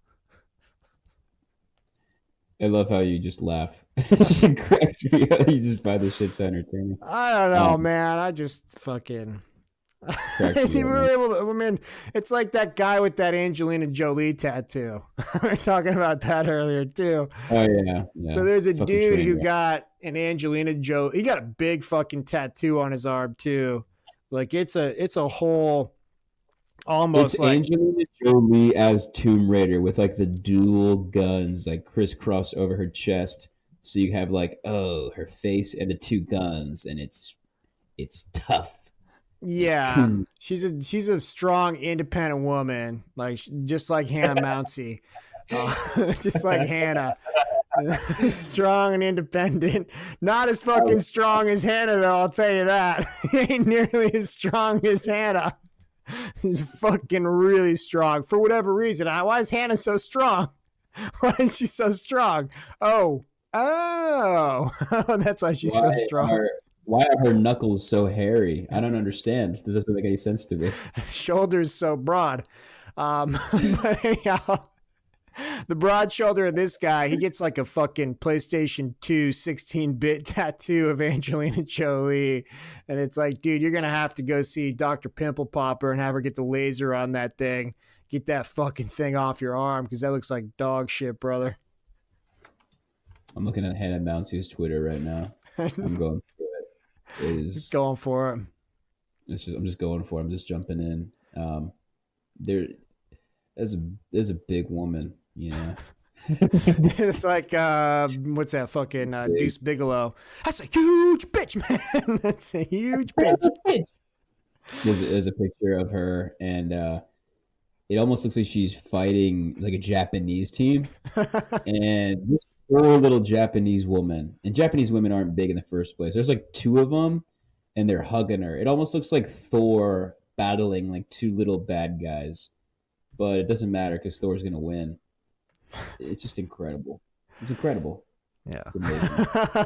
I love how you just laugh. She cracks me up. You just find this shit so entertaining. I don't know, man. I just fucking. It's like that guy with that Angelina Jolie tattoo. We were talking about that earlier too. Oh yeah. So there's a dude who got an Angelina Jolie. He got a big fucking tattoo on his arm too. Like it's a whole almost it's like Angelina Jolie as Tomb Raider with like the dual guns like crisscrossed over her chest. So you have like her face and the two guns, and it's tough. Yeah, she's a strong, independent woman, like just like Hannah Mountsie, just like Hannah, strong and independent. Not as fucking strong as Hannah, though. I'll tell you that. Ain't nearly as strong as Hannah. She's fucking really strong for whatever reason. Why is Hannah so strong? Why is she so strong? Oh, that's why she's so strong. Why are her knuckles so hairy? I don't understand. This doesn't make any sense to me. Shoulders so broad. But anyhow, the broad shoulder of this guy, he gets like a fucking PlayStation 2 16-bit tattoo of Angelina Jolie. And it's like, dude, you're going to have to go see Dr. Pimple Popper and have her get the laser on that thing. Get that fucking thing off your arm, because that looks like dog shit, brother. I'm looking at Hannah Mountie's Twitter right now. I'm going for it. Just going for it. I'm just going for it. I'm just jumping in. There's a big woman, you know. It's like what's that fucking Deuce Bigelow? That's a huge bitch, man. That's a huge bitch. There's a picture of her, and it almost looks like she's fighting like a Japanese team. And this poor little Japanese woman, and Japanese women aren't big in the first place. There's like two of them, and they're hugging her. It almost looks like Thor battling like two little bad guys, but it doesn't matter because Thor's gonna win. It's just incredible. It's incredible. Yeah, it's amazing.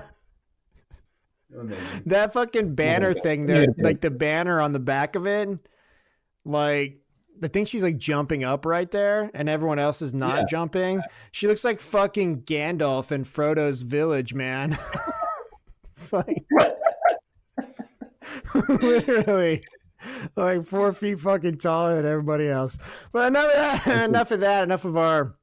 That fucking banner thing there, like the banner on the back of it, like. I think she's like jumping up right there, and everyone else is not jumping. She looks like fucking Gandalf in Frodo's village, man. It's like literally like 4 feet fucking taller than everybody else. But enough of that. Enough of our,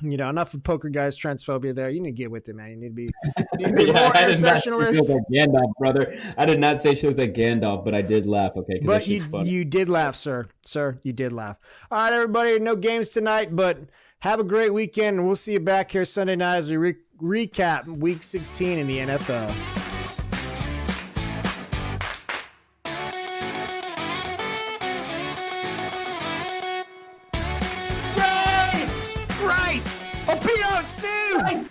enough of Poker Guy's transphobia there. You need to get with it, man. You need to be more intersectionalist. Like Gandalf, brother. I did not say she looked like Gandalf, but I did laugh. Okay, but you did laugh, sir. Sir, you did laugh. All right, everybody. No games tonight, but have a great weekend, and we'll see you back here Sunday night as we recap Week 16 in the NFL. Grace! I'll be out soon!